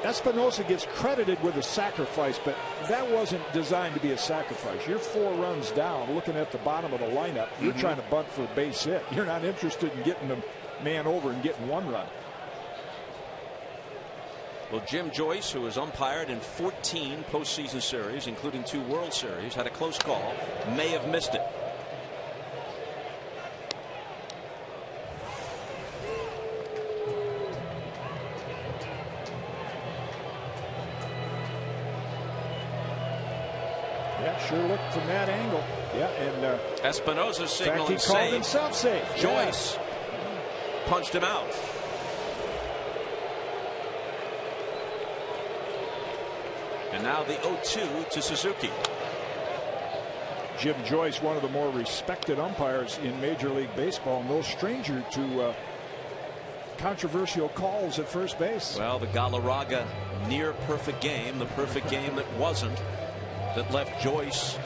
Espinosa gets credited with a sacrifice, but that wasn't designed to be a sacrifice. You're 4 runs down, looking at the bottom of the lineup. You're trying to bunt for a base hit. You're not interested in getting the man over and getting 1 run. Well, Jim Joyce, who has umpired in 14 postseason series, including 2 World Series, had a close call, may have missed it. Yeah, sure looked from that angle. Yeah, and Espinosa signaling he called himself safe. Joyce punched him out. And now the 0-2 to Suzuki. Jim Joyce, one of the more respected umpires in Major League Baseball, no stranger to controversial calls at first base. Well, the Galarraga near perfect game, the perfect game that wasn't, that left Joyce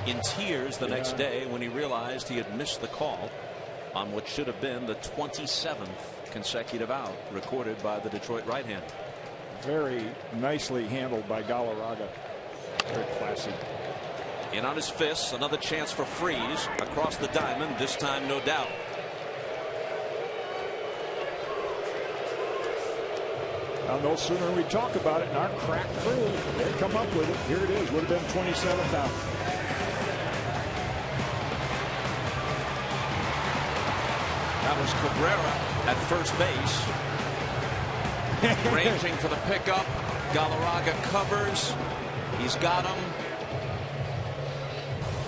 in tears the next day when he realized he had missed the call on what should have been the 27th consecutive out recorded by the Detroit right-hander. Very nicely handled by Galarraga. Very classy. In on his fists, another chance for Freese across the diamond, this time no doubt. Now, no sooner we talk about it in our crack crew, they come up with it. Here it is. Would have been 27th out. That was Cabrera at first base. Ranging for the pickup. Galarraga covers. He's got him.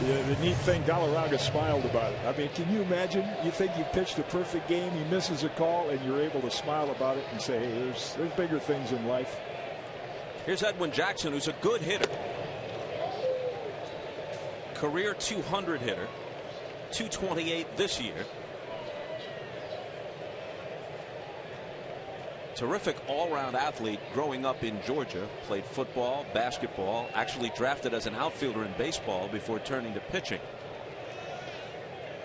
Yeah, the neat thing, Galarraga smiled about it. I mean, can you imagine? You think you pitched a perfect game, he misses a call, and you're able to smile about it and say, hey, there's bigger things in life. Here's Edwin Jackson, who's a good hitter. Career 200 hitter. 228 this year. Terrific all-round athlete growing up in Georgia. Played football, basketball, actually drafted as an outfielder in baseball before turning to pitching.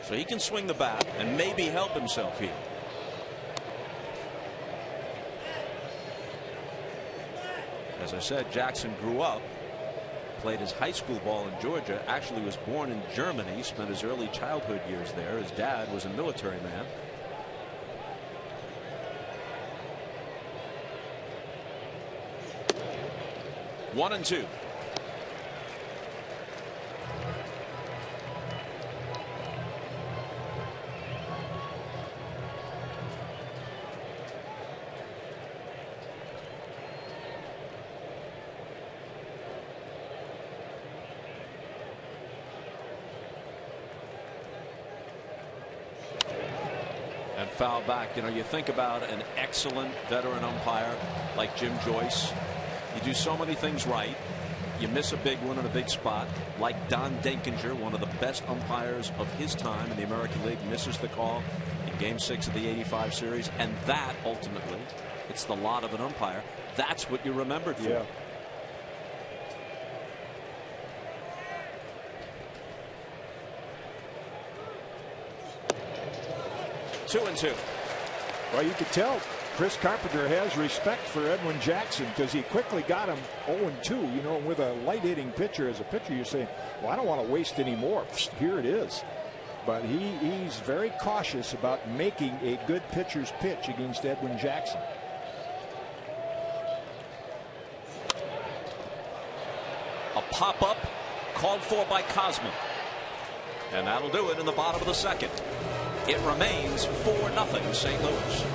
So he can swing the bat and maybe help himself here. As I said, Jackson grew up, played his high school ball in Georgia, actually was born in Germany, spent his early childhood years there. His dad was a military man. One and two. and foul back. You know, you think about an excellent veteran umpire like Jim Joyce. You do so many things right. You miss a big one in a big spot, like Don Denkinger, one of the best umpires of his time in the American League, misses the call in Game 6 of the '85 series, and that ultimately, it's the lot of an umpire. That's what you're remembered for. Yeah. Two and two. Well, you could tell Chris Carpenter has respect for Edwin Jackson because he quickly got him 0-2. You know, with a light hitting pitcher, as a pitcher, you're saying, well, I don't want to waste any more. Here it is. But he's very cautious about making a good pitcher's pitch against Edwin Jackson. A pop-up called for by Cosman. And that'll do it in the bottom of the second. It remains 4-0 St. Louis.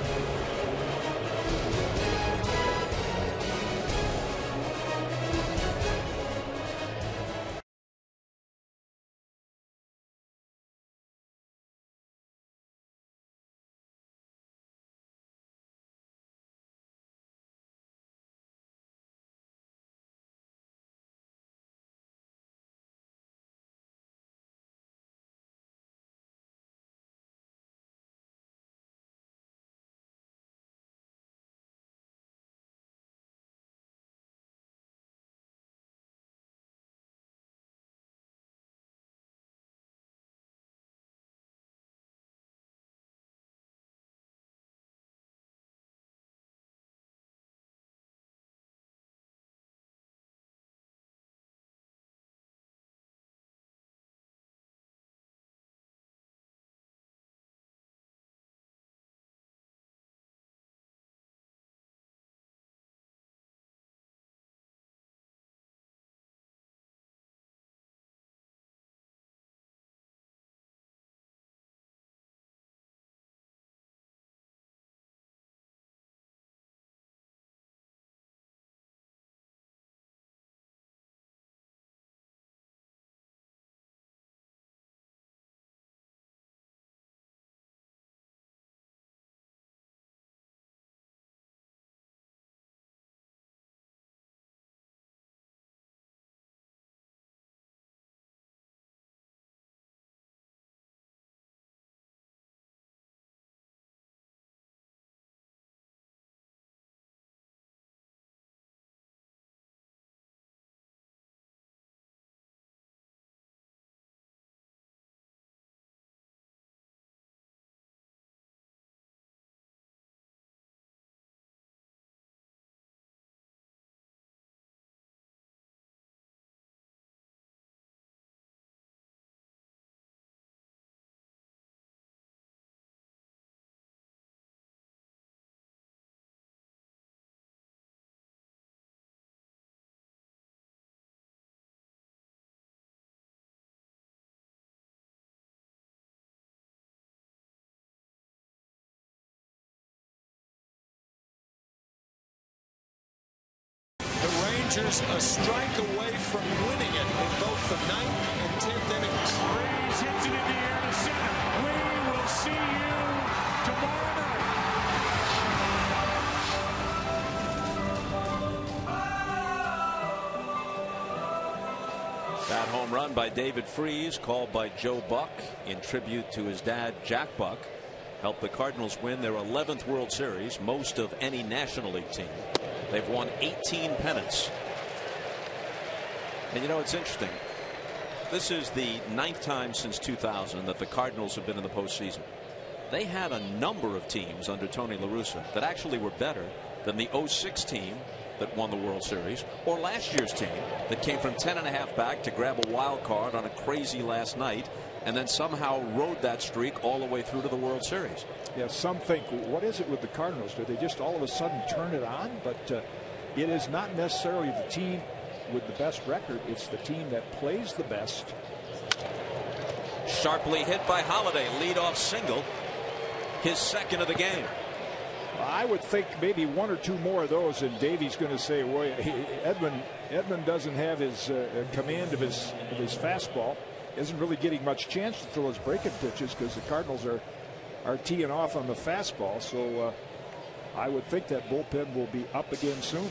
Rangers a strike away from winning it in both the 9th and 10th innings. Freeze hits it in the air to center. We will see you tomorrow night. That home run by David Freese, called by Joe Buck in tribute to his dad, Jack Buck, helped the Cardinals win their 11th World Series, most of any National League team. They've won 18 pennants. And you know, it's interesting. This is the 9th time since 2000 that the Cardinals have been in the postseason. They had a number of teams under Tony La Russa that actually were better than the '06 team that won the World Series, or last year's team that came from 10.5 back to grab a wild card on a crazy last night and then somehow rode that streak all the way through to the World Series. Yeah, some think, what is it with the Cardinals? Do they just all of a sudden turn it on? But it is not necessarily the team with the best record. It's the team that plays the best. Sharply hit by Holiday, leadoff single, his second of the game. I would think maybe one or two more of those, and Davey's going to say, well, Edmund doesn't have his command of his fastball. Isn't really getting much chance to throw his breaking pitches because the Cardinals are are teeing off on the fastball. So I would think that bullpen will be up again soon.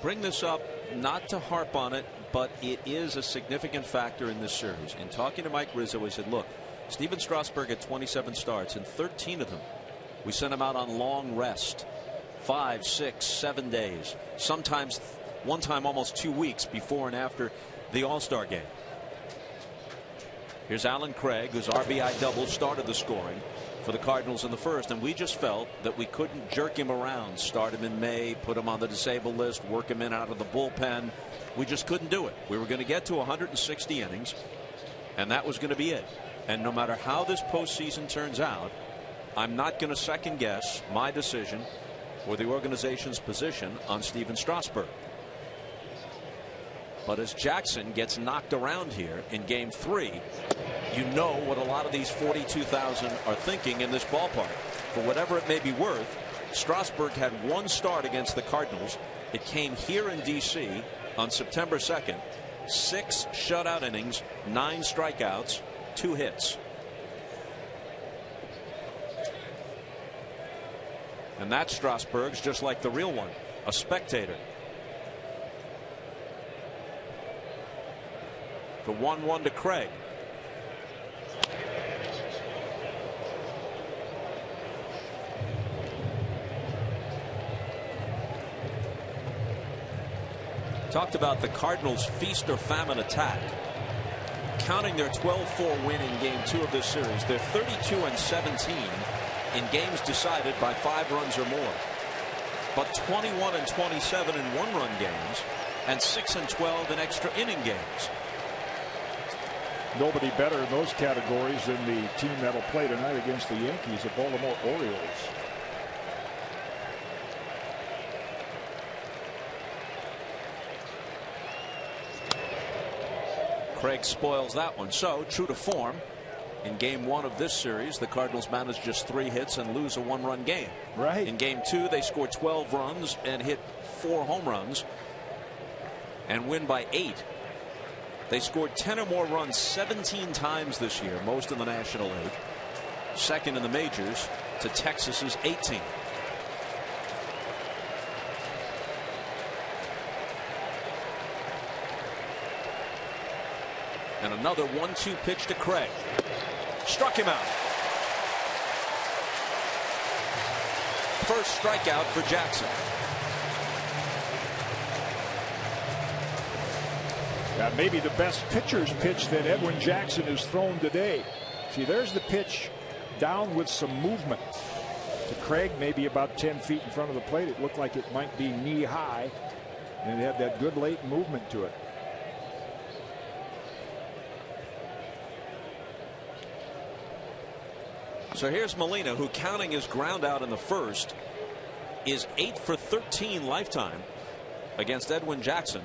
Bring this up not to harp on it, but it is a significant factor in this series. In talking to Mike Rizzo, he said, look, Steven Strasburg had 27 starts, and 13 of them we sent him out on long rest, 5, 6, 7 days, sometimes one time almost 2 weeks before and after the All-Star game. Here's Alan Craig, whose RBI double started the scoring for the Cardinals in the first, and we just felt that we couldn't jerk him around, start him in May, put him on the disabled list, work him in out of the bullpen. We just couldn't do it. We were going to get to 160 innings, and that was going to be it. And no matter how this postseason turns out, I'm not going to second guess my decision or the organization's position on Steven Strasburg. But as Jackson gets knocked around here in Game 3, you know what a lot of these 42,000 are thinking in this ballpark. For whatever it may be worth, Strasburg had one start against the Cardinals. It came here in D.C. on September 2nd. 6 shutout innings, 9 strikeouts, 2 hits. And that Strasburg's just like the real one, a spectator. The 1-1 to Craig. Talked about the Cardinals' feast or famine attack. Counting their 12-4 win in Game 2 of this series, they're 32-17 in games decided by 5 runs or more, but 21-27 in one-run games and 6-12 in extra inning games. Nobody better in those categories than the team that'll play tonight against the Yankees, the Baltimore Orioles. Craig spoils that one. So true to form, in Game 1 of this series, the Cardinals managed just 3 hits and lose a 1-run game. Right. In Game 2, they scored 12 runs and hit 4 home runs and win by 8. They scored 10 or more runs 17 times this year, most in the National League. Second in the majors to Texas's 18. And another 1-2 pitch to Craig. Struck him out. First strikeout for Jackson. That may be the best pitcher's pitch that Edwin Jackson has thrown today. See, there's the pitch down with some movement to Craig, maybe about 10 feet in front of the plate. It looked like it might be knee high, and it had that good late movement to it. So here's Molina, who, counting his ground out in the first, is 8 for 13 lifetime against Edwin Jackson.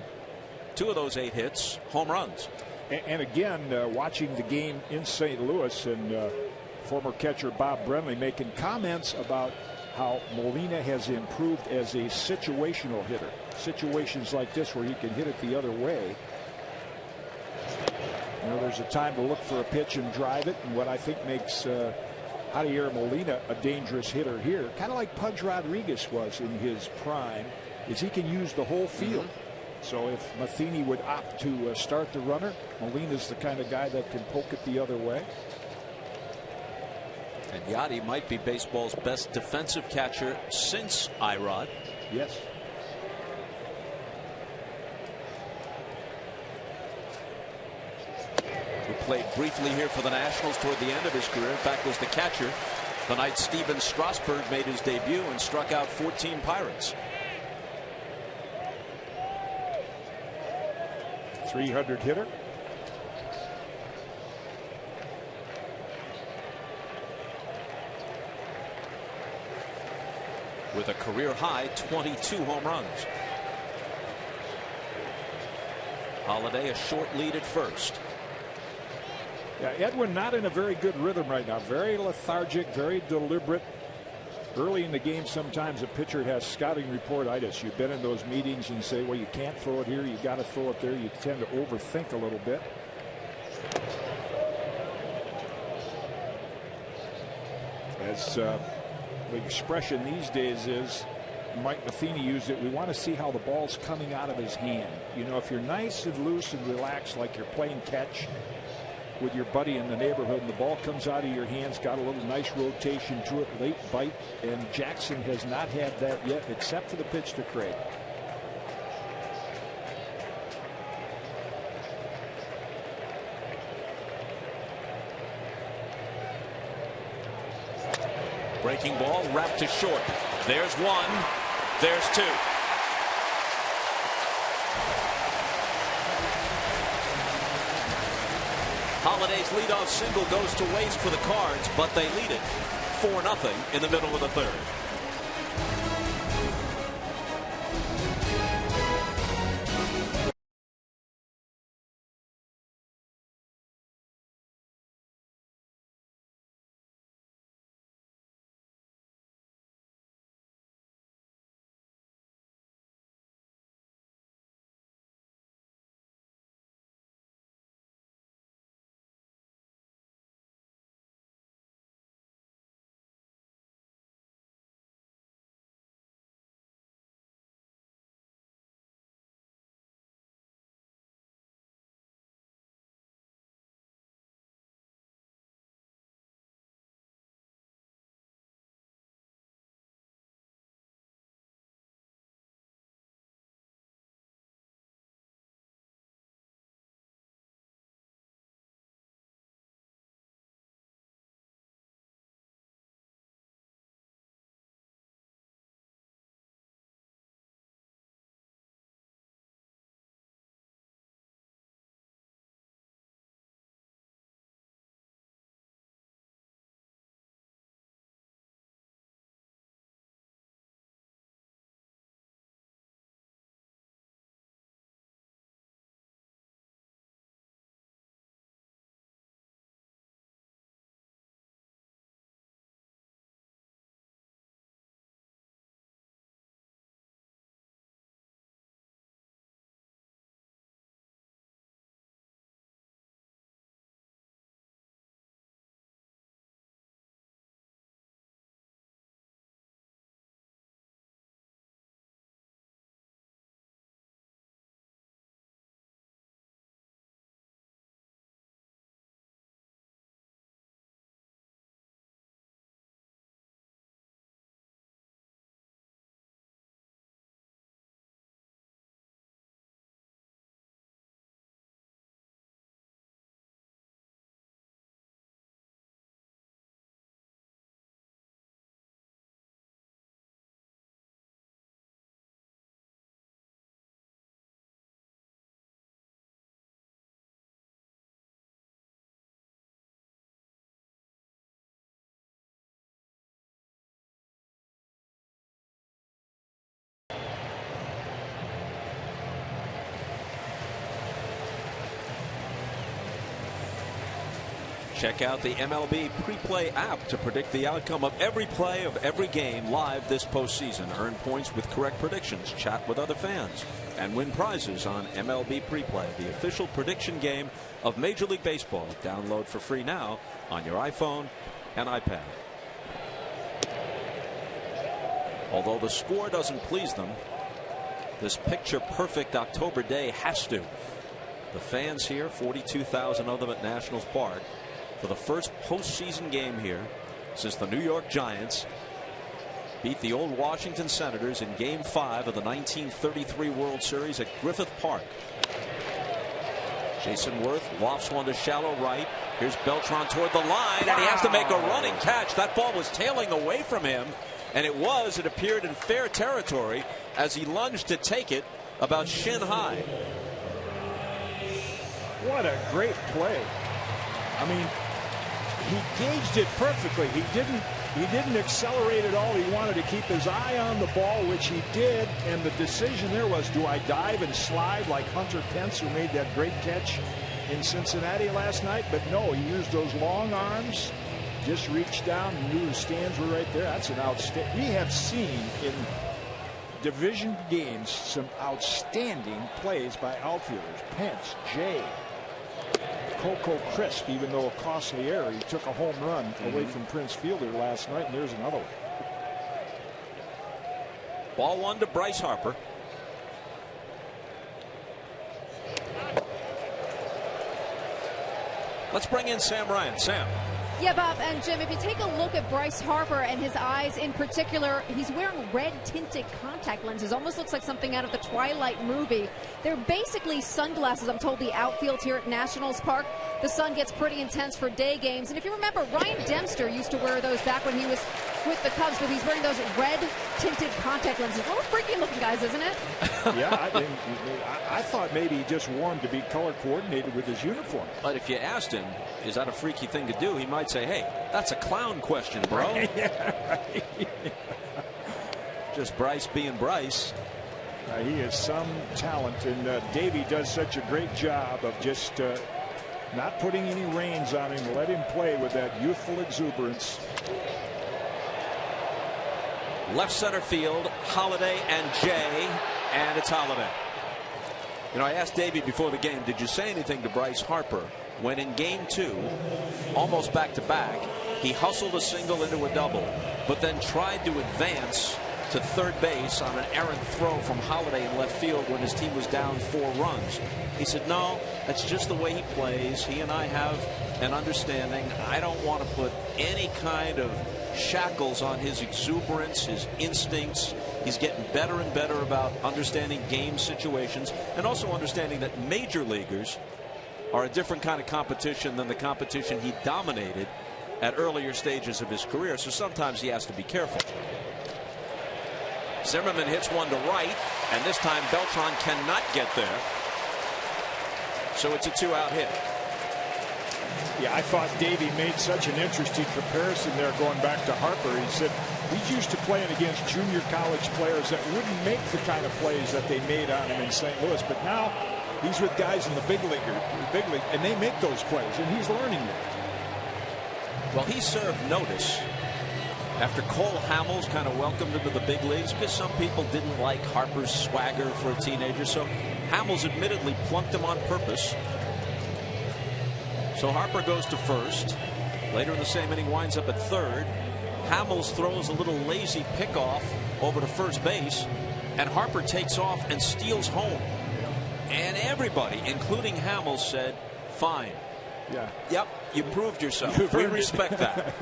2 of those 8 hits, home runs. And again, watching the game in St. Louis, and former catcher Bob Brenly making comments about how Molina has improved as a situational hitter. Situations like this where he can hit it the other way. You know, there's a time to look for a pitch and drive it, and what I think makes Javier Molina a dangerous hitter here, kind of like Pudge Rodriguez was in his prime, is he can use the whole field. So if Matheny would opt to start the runner, Molina's the kind of guy that can poke it the other way. And Yachty might be baseball's best defensive catcher since Irod. Yes. Who played briefly here for the Nationals toward the end of his career. In fact, was the catcher the night Steven Strasburg made his debut and struck out 14 Pirates. 300 hitter. With a career high 22 home runs. Holiday a short lead at first. Yeah, Edwin not in a very good rhythm right now. Very lethargic, very deliberate. Early in the game, sometimes a pitcher has scouting report-itis. You've been in those meetings and say, well, you can't throw it here, you got to throw it there. You tend to overthink a little bit. As the expression these days is, Mike Matheny used it, we want to see how the ball's coming out of his hand. You know, if you're nice and loose and relaxed like you're playing catch with your buddy in the neighborhood and the ball comes out of your hands, got a little nice rotation to it, late bite, and Jackson has not had that yet except for the pitch to Craig. Breaking ball wrapped to short. There's one. There's two. Holiday's leadoff single goes to waste for the Cards, but they lead it 4-0 in the middle of the third. Check out the MLB Pre-Play app to predict the outcome of every play of every game live this postseason. Earn points with correct predictions, chat with other fans, and win prizes on MLB Pre-Play, the official prediction game of Major League Baseball. Download for free now on your iPhone and iPad. Although the score doesn't please them, this picture-perfect October day has to. The fans here, 42,000 of them at Nationals Park, for the first postseason game here since the New York Giants beat the old Washington Senators in Game 5 of the 1933 World Series at Griffith Park. Jason Worth lofts one to shallow right. Here's Beltran toward the line, and he has to make a running catch. That ball was tailing away from him, and it appeared in fair territory as he lunged to take it about shin high. What a great play. I mean, he gauged it perfectly. He didn't accelerate at all. He wanted to keep his eye on the ball, which he did, and the decision there was, do I dive and slide like Hunter Pence, who made that great catch in Cincinnati last night? But no, he used those long arms, just reached down and knew the stands were right there. That's an outstanding. We have seen in division games some outstanding plays by outfielders. Pence, Jay, Coco Crisp, even though a costly error. He took a home run away from Prince Fielder last night, and there's another one. Ball one to Bryce Harper. Let's bring in Sam Ryan. Sam. Yeah, Bob and Jim, if you take a look at Bryce Harper and his eyes in particular, he's wearing red tinted contact lenses. Almost looks like something out of the Twilight movie. They're basically sunglasses. I'm told the outfield here at Nationals Park, the sun gets pretty intense for day games. And if you remember, Ryan Dempster used to wear those back when he was with the Cubs, but he's wearing those red tinted contact lenses. A little freaky looking, guys, isn't it? Yeah, I thought maybe he just wore them to be color coordinated with his uniform. But if you asked him, is that a freaky thing to do, he might say, hey, that's a clown question, bro. Yeah, right. Just Bryce being Bryce. He is some talent, and Davey does such a great job of just not putting any reins on him. Let him play with that youthful exuberance. Left center field, Holiday and Jay, and it's Holiday. You know, I asked Davey before the game, did you say anything to Bryce Harper when in game 2, almost back to back, he hustled a single into a double, but then tried to advance to third base on an errant throw from Holiday in left field when his team was down 4 runs? He said, no, that's just the way he plays. He and I have an understanding. I don't want to put any kind of shackles on his exuberance, his instincts. He's getting better and better about understanding game situations and also understanding that major leaguers are a different kind of competition than the competition he dominated at earlier stages of his career. So sometimes he has to be careful. Zimmerman hits one to right, and this time Beltran cannot get there. So it's a 2-out hit. Yeah, I thought Davey made such an interesting comparison there going back to Harper. He said he's used to playing against junior college players that wouldn't make the kind of plays that they made on him in St. Louis. But now he's with guys in the big league, and they make those plays, and he's learning them. Well, he served notice after Cole Hamels kind of welcomed him to the big leagues because some people didn't like Harper's swagger for a teenager. So Hamels admittedly plunked him on purpose. So Harper goes to first. Later in the same inning, winds up at third. Hamels throws a little lazy pickoff over to first base, and Harper takes off and steals home. And everybody, including Hamels, said, fine. Yeah. Yep, you proved yourself. We respect that.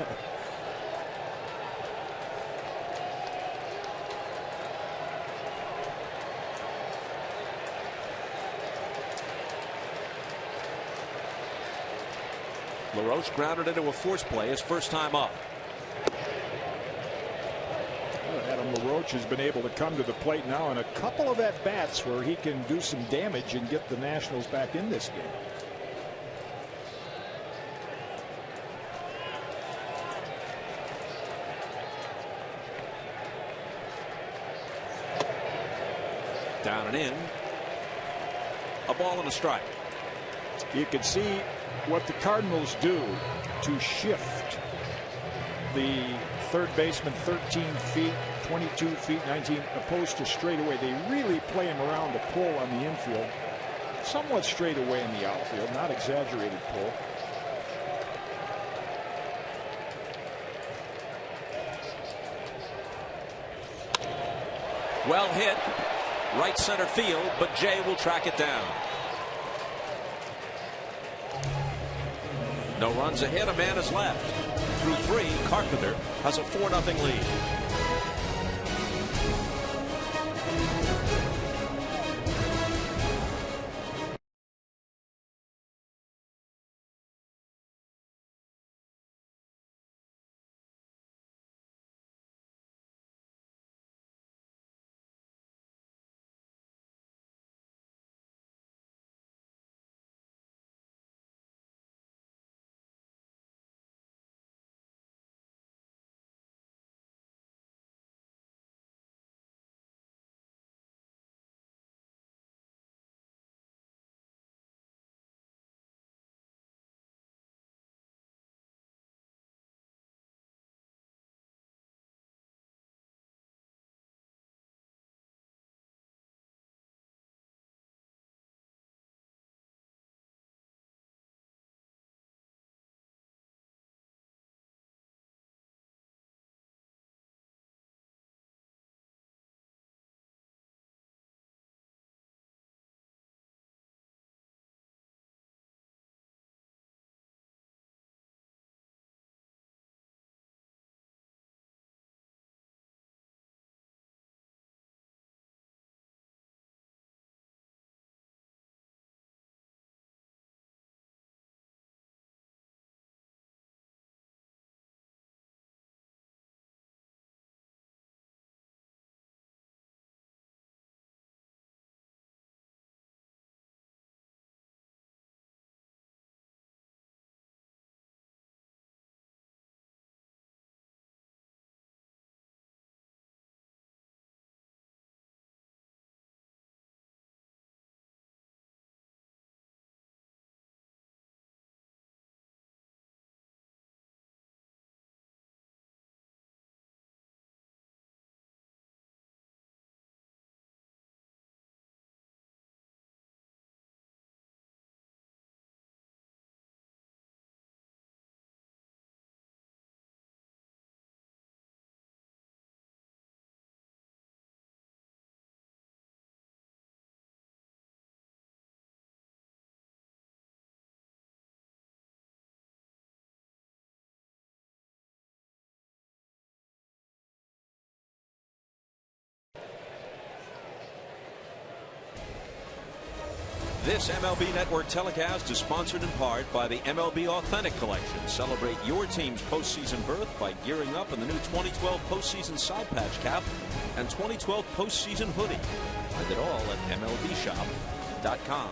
LaRoche grounded into a force play his first time up. Adam LaRoche has been able to come to the plate now in a couple of at-bats where he can do some damage and get the Nationals back in this game. Down and in. A ball and a strike. You can see what the Cardinals do to shift the third baseman 13 feet, 22 feet, 19, opposed to straightaway. They really play him around the pull on the infield. Somewhat straightaway in the outfield, not exaggerated pull. Well hit. Right center field, but Jay will track it down. No runs ahead, a man is left. Through 3, Carpenter has a 4-0 lead. This MLB Network telecast is sponsored in part by the MLB Authentic Collection. Celebrate your team's postseason berth by gearing up in the new 2012 postseason side patch cap and 2012 postseason hoodie. Find it all at MLBshop.com.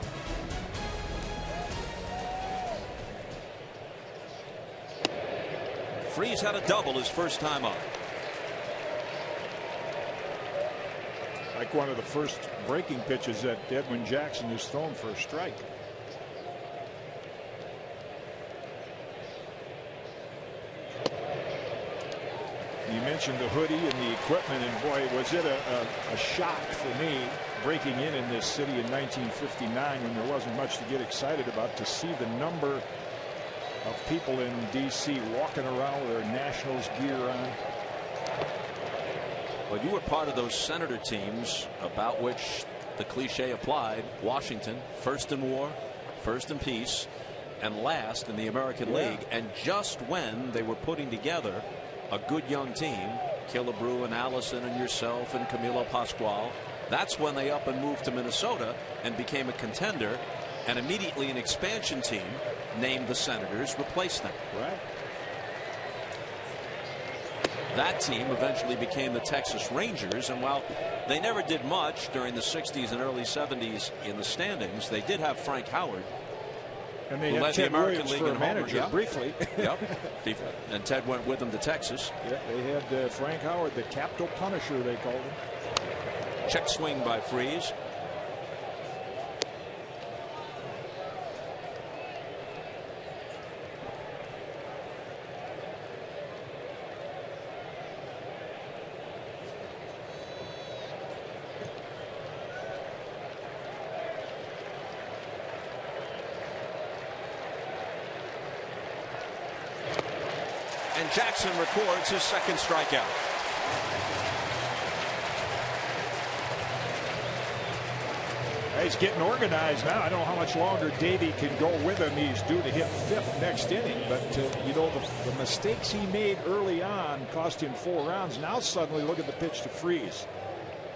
Freese had a double his first time up. Like one of the first breaking pitches that Edwin Jackson has thrown for a strike. You mentioned the hoodie and the equipment, and boy, was it a shock for me breaking in this city in 1959 when there wasn't much to get excited about, to see the number of people in D.C. walking around with their Nationals gear on. Well, you were part of those Senator teams about which the cliche applied. Washington, first in war, first in peace, and last in the American League. And just when they were putting together a good young team, Killebrew and Allison and yourself and Camilo Pascual, that's when they up and moved to Minnesota and became a contender, and immediately an expansion team named the Senators replaced them. Right. That team eventually became the Texas Rangers, and while they never did much during the 60s and early 70s in the standings, they did have Frank Howard, and they who had led Ted the American Williams League for in a manager homers. briefly. Yep. And Ted went with them to Texas. Yeah, they had Frank Howard, the Capital Punisher, they called him. Check swing by Freese. And Jackson records his second strikeout. He's getting organized now. I don't know how much longer Davey can go with him. He's due to hit fifth next inning, but you know, the mistakes he made early on cost him 4 rounds. Now suddenly look at the pitch to Freese.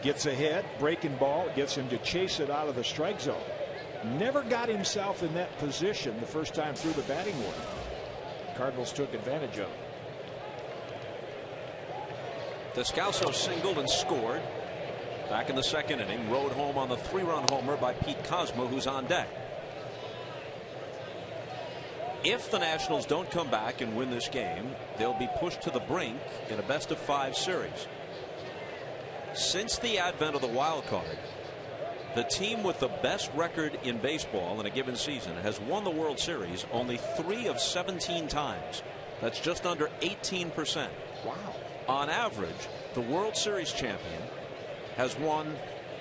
Gets ahead, breaking ball, gets him to chase it out of the strike zone. Never got himself in that position the first time through the batting order. Cardinals took advantage of it. Descalso singled and scored back in the second inning. Rode home on the 3-run homer by Pete Kozma, who's on deck. If the Nationals don't come back and win this game, they'll be pushed to the brink in a best-of-5 series. Since the advent of the wild card, the team with the best record in baseball in a given season has won the World Series only 3 of 17 times. That's just under 18%. Wow. On average, the World Series champion has won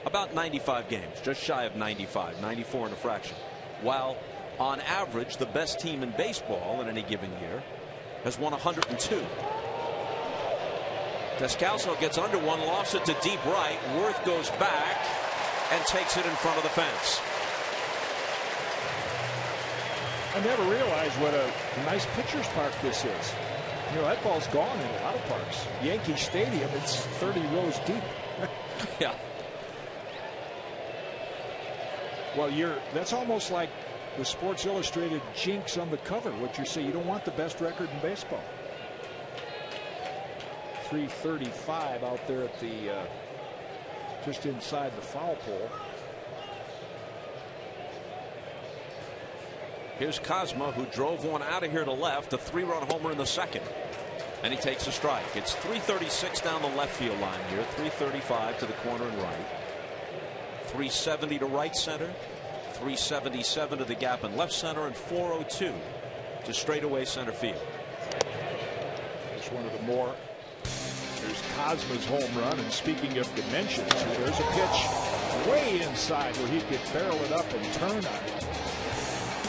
about 95 games, just shy of 95, 94 and a fraction. While on average, the best team in baseball in any given year has won 102. Descalso gets under one, lofts it to deep right. Worth goes back and takes it in front of the fence. I never realized what a nice pitcher's park this is. You know, that ball's gone in a lot of parks. Yankee Stadium, it's 30 rows deep. Yeah. Well, that's almost like the Sports Illustrated jinx on the cover. What you say, you don't want the best record in baseball. 335 out there at the just inside the foul pole. Here's Kozma, who drove one out of here to left, a 3-run homer in the second. And he takes a strike. It's 336 down the left field line here, 335 to the corner and right, 370 to right center, 377 to the gap in left center, and 402 to straightaway center field. It's one of the more. There's Kozma's home run, and speaking of dimensions, there's a pitch way inside where he could barrel it up and turn on it.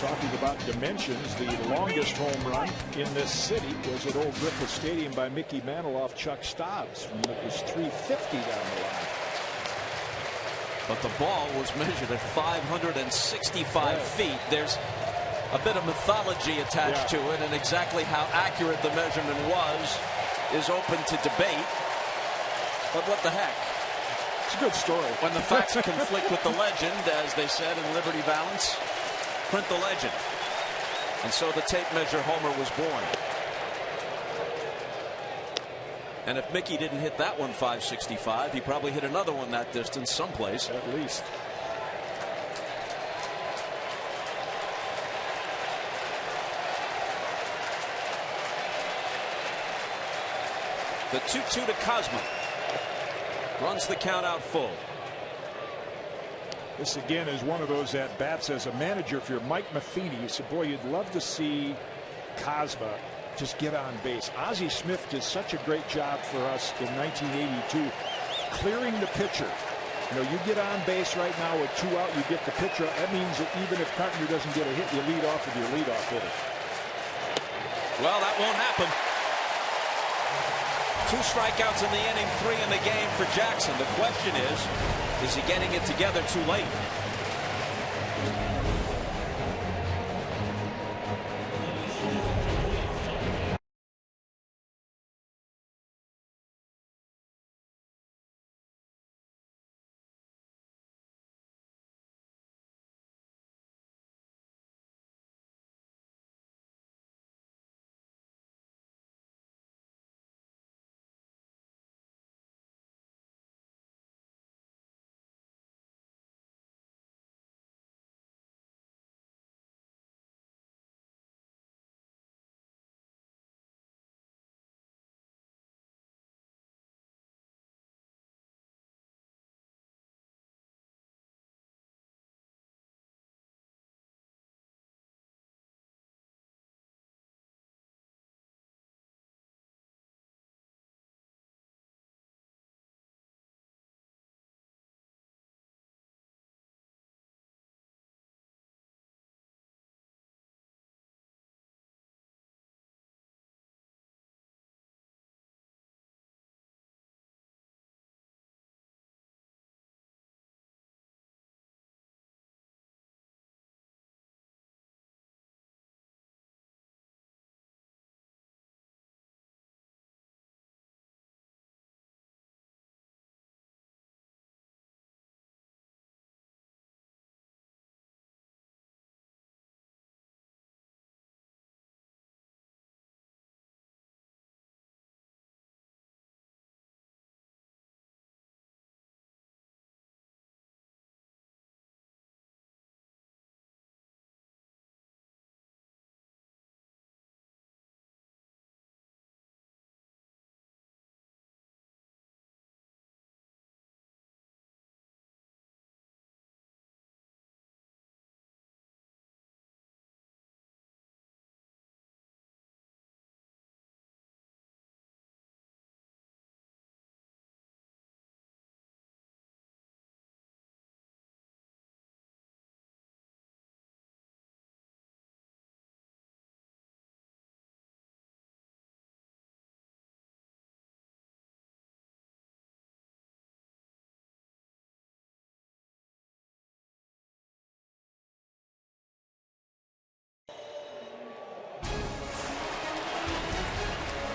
Talking about dimensions, the longest home run in this city was at Old Griffith Stadium by Mickey Mantle off Chuck Stobbs. And it was 350 down the line. But the ball was measured at 565 feet. There's a bit of mythology attached to it, and exactly how accurate the measurement was is open to debate. But what the heck? It's a good story. When the facts conflict with the legend, as they said in Liberty Valance, print the legend. And so the tape measure homer was born. And if Mickey didn't hit that one 565, he probably hit another one that distance someplace. At least. The 2-2 to Cosmo. Runs the count out full. This again is one of those at bats as a manager. If you're Mike Matheny, you say, boy, you'd love to see Cosmo just get on base. Ozzie Smith did such a great job for us in 1982, clearing the pitcher. You know, you get on base right now with 2 out, you get the pitcher. That means that even if Carpenter doesn't get a hit, you lead off with your leadoff hitter. Well, that won't happen. 2 strikeouts in the inning, 3 in the game for Jackson. The question is he getting it together too late?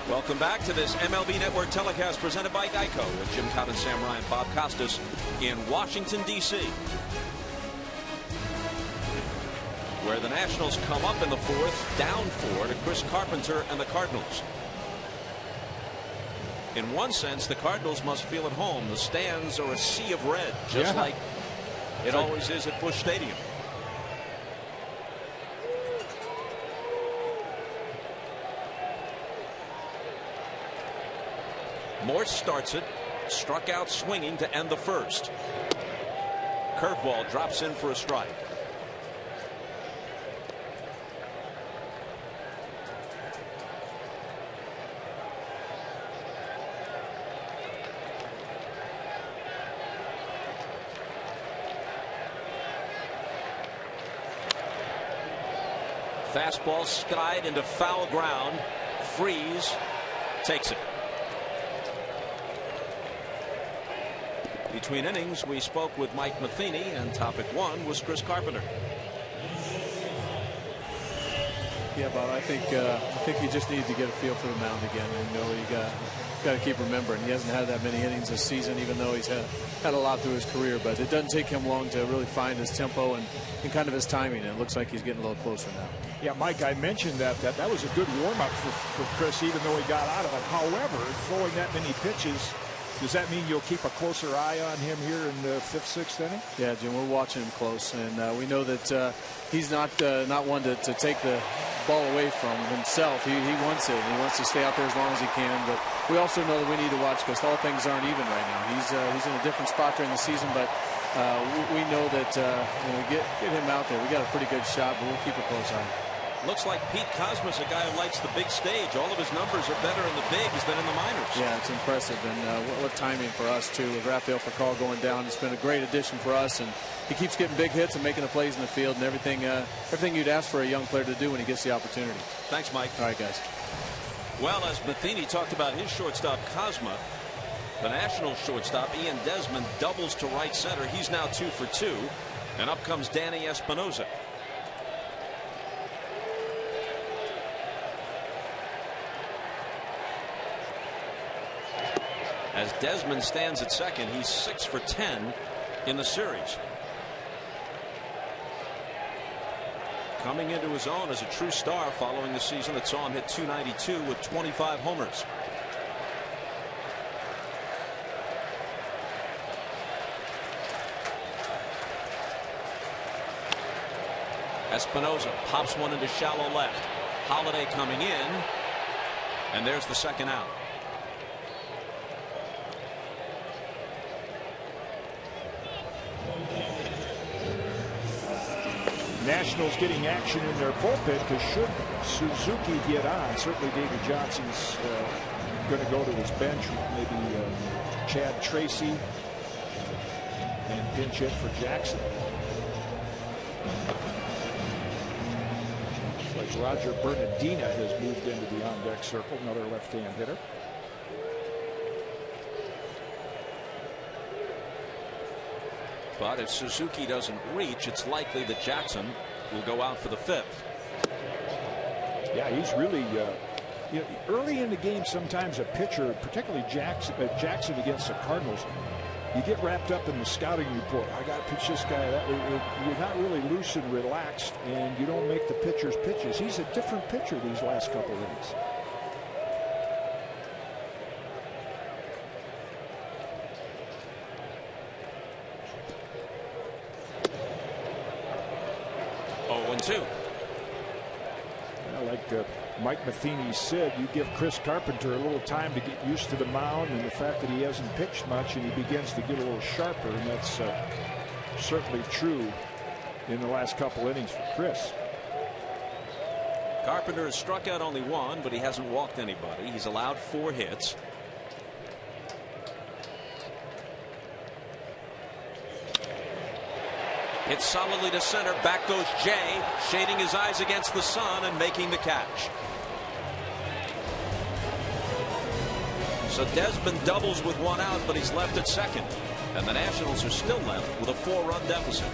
Welcome back to this MLB Network telecast presented by Geico with Jim Cobb and Sam Ryan, Bob Costas in Washington, D.C., where the Nationals come up in the 4th, down 4 to Chris Carpenter and the Cardinals. In one sense, the Cardinals must feel at home. The stands are a sea of red, just like it always is at Busch Stadium. Morse starts it, struck out swinging to end the 1st. Curveball drops in for a strike. Fastball skied into foul ground. Freeze takes it. Between innings, we spoke with Mike Matheny, and topic 1 was Chris Carpenter. Yeah, Bob, I think you just need to get a feel for the mound again. I know you got got to keep remembering he hasn't had that many innings this season, even though he's had a lot through his career. But it doesn't take him long to really find his tempo and kind of his timing. And it looks like he's getting a little closer now. Yeah, Mike, I mentioned that was a good warm-up for Chris, even though he got out of it. However, throwing that many pitches, does that mean you'll keep a closer eye on him here in the 5th, 6th inning? Yeah, Jim, we're watching him close, and we know that he's not one to take the ball away from himself. He wants it, and he wants to stay out there as long as he can. But we also know that we need to watch because all things aren't even right now. He's in a different spot during the season, but we know that when we get him out there, we got a pretty good shot, but we'll keep a close eye. Looks like Pete Cosma's a guy who likes the big stage. All of his numbers are better in the bigs than in the minors. Yeah, it's impressive. And what timing for us, too, with Rafael Furcal going down. It's been a great addition for us. And he keeps getting big hits and making the plays in the field and everything you'd ask for a young player to do when he gets the opportunity. Thanks, Mike. All right, guys. Well, as Matheny talked about his shortstop, Cosma, the National shortstop, Ian Desmond, doubles to right center. He's now 2 for 2. And up comes Danny Espinosa. As Desmond stands at second, he's 6 for 10 in the series. Coming into his own as a true star following the season that saw him hit .292 with 25 homers. Espinosa pops one into shallow left. Holiday coming in, and there's the second out. Nationals getting action in their bullpen because should Suzuki get on, certainly David Johnson's going to go to his bench. Maybe Chad Tracy and pinch hit for Jackson. Looks like Roger Bernardina has moved into the on-deck circle, another left-hand hitter. But if Suzuki doesn't reach, it's likely that Jackson will go out for the 5th. Yeah, he's really early in the game. Sometimes a pitcher, particularly Jackson against the Cardinals, you get wrapped up in the scouting report. I got to pitch this guy. You're not really loose and relaxed, and you don't make the pitcher's pitches. He's a different pitcher these last couple innings. Like Mike Matheny said, you give Chris Carpenter a little time to get used to the mound and the fact that he hasn't pitched much, and he begins to get a little sharper, and that's certainly true in the last couple innings for Chris. Carpenter has struck out only 1, but he hasn't walked anybody. He's allowed 4 hits. Hits solidly to center. Back goes Jay, shading his eyes against the sun and making the catch. So Desmond doubles with 1 out, but he's left at second. And the Nationals are still left with a 4-run deficit.